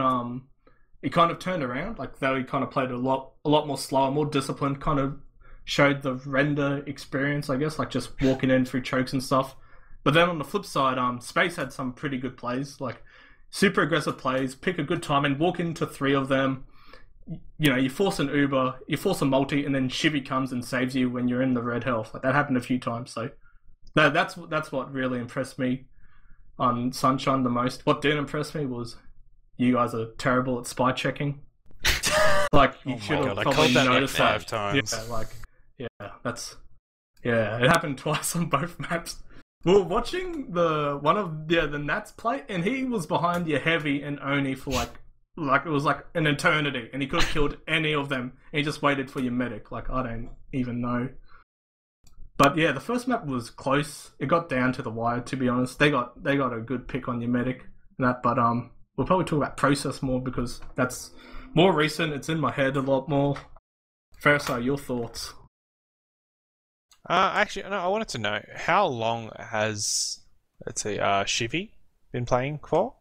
it kind of turned around. Like, they kind of played a lot more slower, more disciplined, kind of showed the render experience, I guess, like just walking in through chokes and stuff. But then on the flip side, Space had some pretty good plays, like super aggressive plays, pick a good time and walk into 3 of them. You force an Uber, you force a multi, and then Shivy comes and saves you when you're in the red health. Like, that happened a few times. So that's what really impressed me on Sunshine the most. What didn't impress me was you guys are terrible at spy checking. Like, you should have probably noticed that. 5 times. It happened twice on both maps. We were watching the Nats play, and he was behind your heavy and Oni for like it was like an eternity, and he could have killed any of them, and he just waited for your medic. Like, I don't even know. But yeah, the first map was close. It got down to the wire, to be honest. They got a good pick on your medic and that, but we'll probably talk about process more because that's more recent. It's in my head a lot more. Ferelah, your thoughts? Actually, no, I wanted to know, how long has, let's see, Shivy been playing for?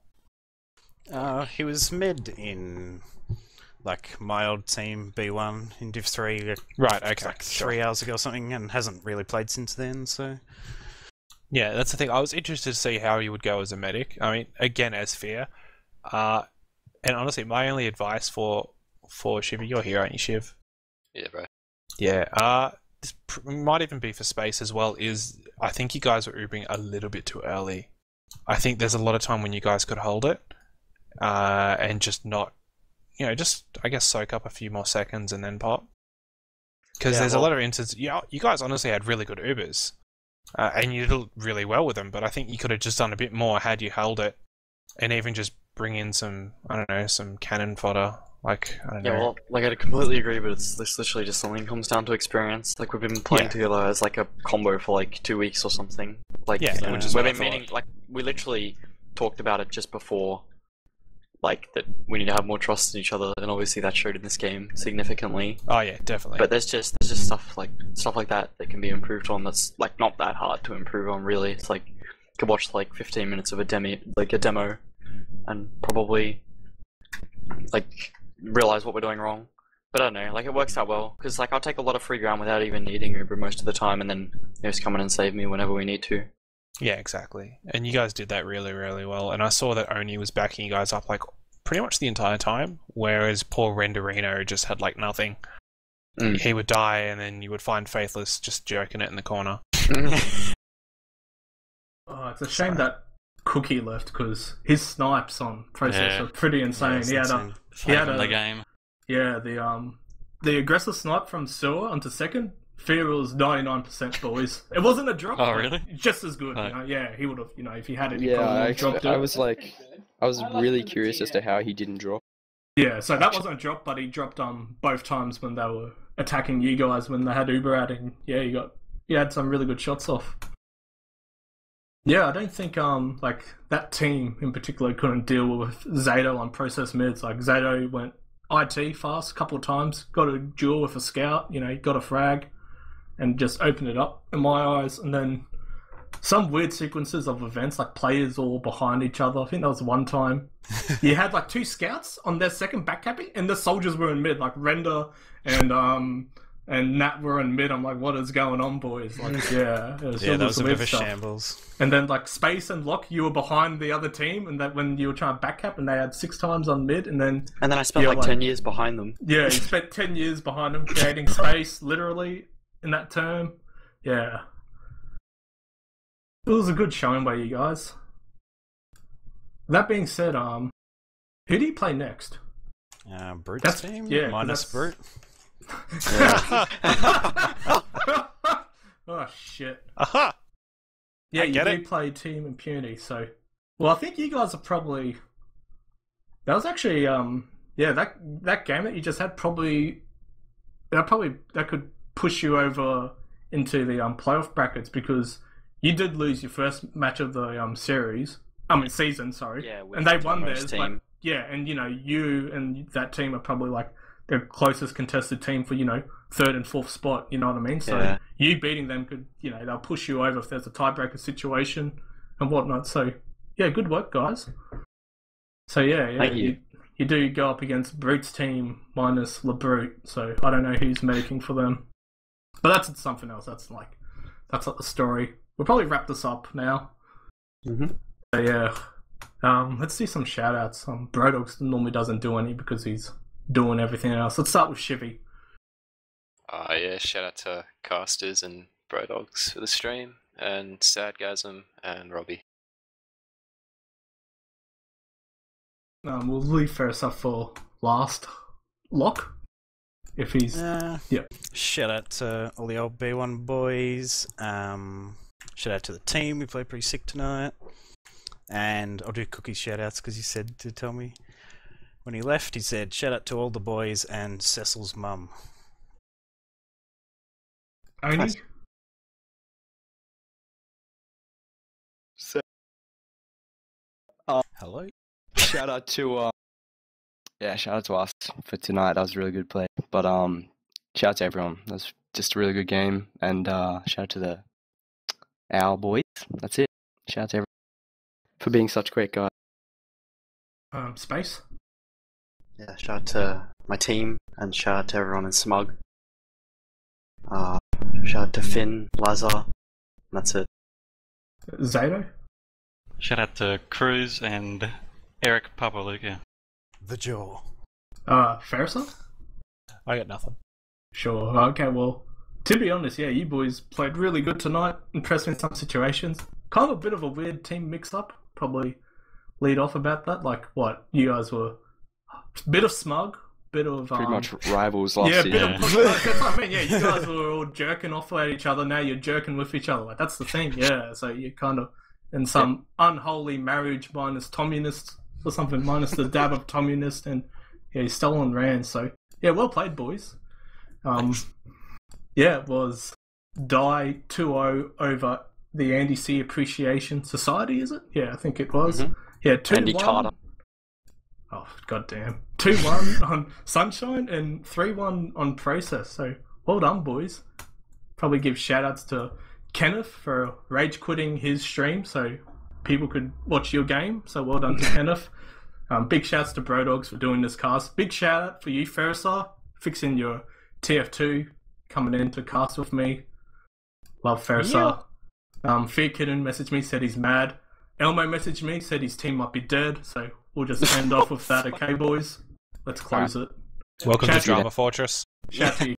He was mid in, like, my old team, B1, in Div 3, right, okay, like 3 hours ago or something, and hasn't really played since then, so... Yeah, that's the thing. I was interested to see how he would go as a medic. I mean, again, as Fear. And honestly, my only advice for Shivy, you're here, aren't you, Shiv? Yeah, bro. Yeah, this might even be for Space as well, is I think you guys were Ubering a little bit too early. I think there's a lot of time when you guys could hold it, and just not, just, I guess, soak up a few more seconds and then pop. Because there's a lot of instances, you guys honestly had really good Ubers, and you did really well with them, but I think you could have just done a bit more had you held it, and even just bring in some, I don't know, some cannon fodder. Like, I don't know. Yeah, well, like, I completely agree, but it's literally just something that comes down to experience. Like, we've been playing together as, like, a combo for, like, 2 weeks or something. Like, which is we've what I been meeting, thought. like, we literally talked about it just before, like, that we need to have more trust in each other, and obviously that showed in this game significantly. Oh yeah, definitely. But there's just stuff like that can be improved on that's, like, not that hard to improve on, really. It's like, you could watch, like, 15 minutes of a demo, and probably, like, realize what we're doing wrong. But I don't know, like, it works out well, because, like, I'll take a lot of free ground without even needing Uber most of the time, and then they just come in and save me whenever we need to. Yeah, exactly. And you guys did that really, really well. And I saw that Oni was backing you guys up, like, pretty much the entire time, whereas poor Renderino just had, like, nothing. He would die, and then you would find Faithless just jerking it in the corner. Oh, it's a shame that Cookie left, because his snipes on process are pretty insane. He had the game. Yeah, the aggressive snipe from Sewer onto second, Fear was 99% boys. It wasn't a drop. Oh, really? Just as good. Right. Yeah, he would have. If he had it, he Yeah, probably would have dropped it. I was really curious as to how he didn't drop. Yeah, so that wasn't a drop, but he dropped both times when they were attacking you guys when they had Uber out, and yeah, you had some really good shots off. Yeah, I don't think like that team in particular couldn't deal with Zato on process mids. Like, Zato went IT fast a couple of times, got a duel with a scout, got a frag, and just opened it up in my eyes. And then some weird sequences of events, like players all behind each other. I think there was one time you had like 2 scouts on their second backcapping, and the soldiers were in mid, like Render and Nat were in mid. I'm like, what is going on, boys? Like, yeah, that was a bit of a shambles. And then like Space and Locke, you were behind the other team, and that when you were trying to backcap, and they had 6 times on mid, and then I spent like 10 years behind them. Yeah, you spent 10 years behind them, creating space, literally in that term. Yeah, it was a good showing by you guys. That being said, who do you play next? Brute's team, minus Brute. Oh shit. Aha! Yeah, you get do it. play Team Impunity, so well I think you guys are probably that was actually that game that you just had probably that could push you over into the playoff brackets, because you did lose your first match of the season, sorry. Yeah, and they won theirs, team. but yeah, and you and that team are probably like the closest contested team for 3rd and 4th spot. You know what I mean? So you beating them could they'll push you over if there's a tiebreaker situation and whatnot. So yeah, good work, guys. So yeah, Thank you. You do go up against Brute's team minus LeBrute. So I don't know who's making for them, but that's something else. That's not the story. We'll probably wrap this up now. Mm-hmm. So yeah. Let's do some shout outs. Brodogs normally doesn't do any because he's doing everything else. Let's start with Shivy. Yeah, shout out to Casters and Brodogs for the stream, and Sadgasm and Robbie. We'll leave Ferris up for last. Locke? If he's... Shout out to all the old B1 boys. Shout out to the team. We played pretty sick tonight. And I'll do Cookie's shout-outs because he said to tell me when he left. He said, shout out to all the boys and Cecil's mum. Oni? Nice. So, Hello? shout out to shout out to us for tonight. That was a really good play. But shout out to everyone. That was just a really good game. And shout out to our boys. That's it. Shout out to everyone for being such great guys. Space? Yeah, shout out to my team and shout out to everyone in Smug. Shout out to Finn, Lazar. That's it. Zato? Shout out to Cruz and Eric Papaluca. The Jaw. Ferrisa? I got nothing. Sure. Okay, well, to be honest, yeah, you boys played really good tonight. Impressed me in some situations. Kind of a bit of a weird team mix-up. Probably lead off about that. Like, what? You guys were a bit of Smug, bit of... Pretty much rivals last season. Bit of... That's what I mean, yeah, you guys were all jerking off at each other. Now you're jerking with each other. Like, that's the thing, yeah. So you're kind of in some unholy marriage minus Tommunist or something, minus the dab of Tommunist, and yeah, you stole on Rand. So yeah, well played, boys. Yeah, it was Die 2-0 over the Andy C Appreciation Society, is it? Yeah, I think it was. Mm-hmm. Yeah, 2-1. Andy Carter. Oh, goddamn. 2-1 on Sunshine and 3-1 on Process. So well done, boys. Probably give shout-outs to Kenneth for rage quitting his stream so people could watch your game. So well done to Kenneth. Big shouts to Brodogs for doing this cast. Big shout out for you, Ferrisar, fixing your TF2, coming in to cast with me. Love Ferrisar. Fear Kitten messaged me, said he's mad. Elmo messaged me, said his team might be dead. So we'll just end off with that, okay, boys? Let's close it. Welcome Shout to Drama Fortress. Shout out to you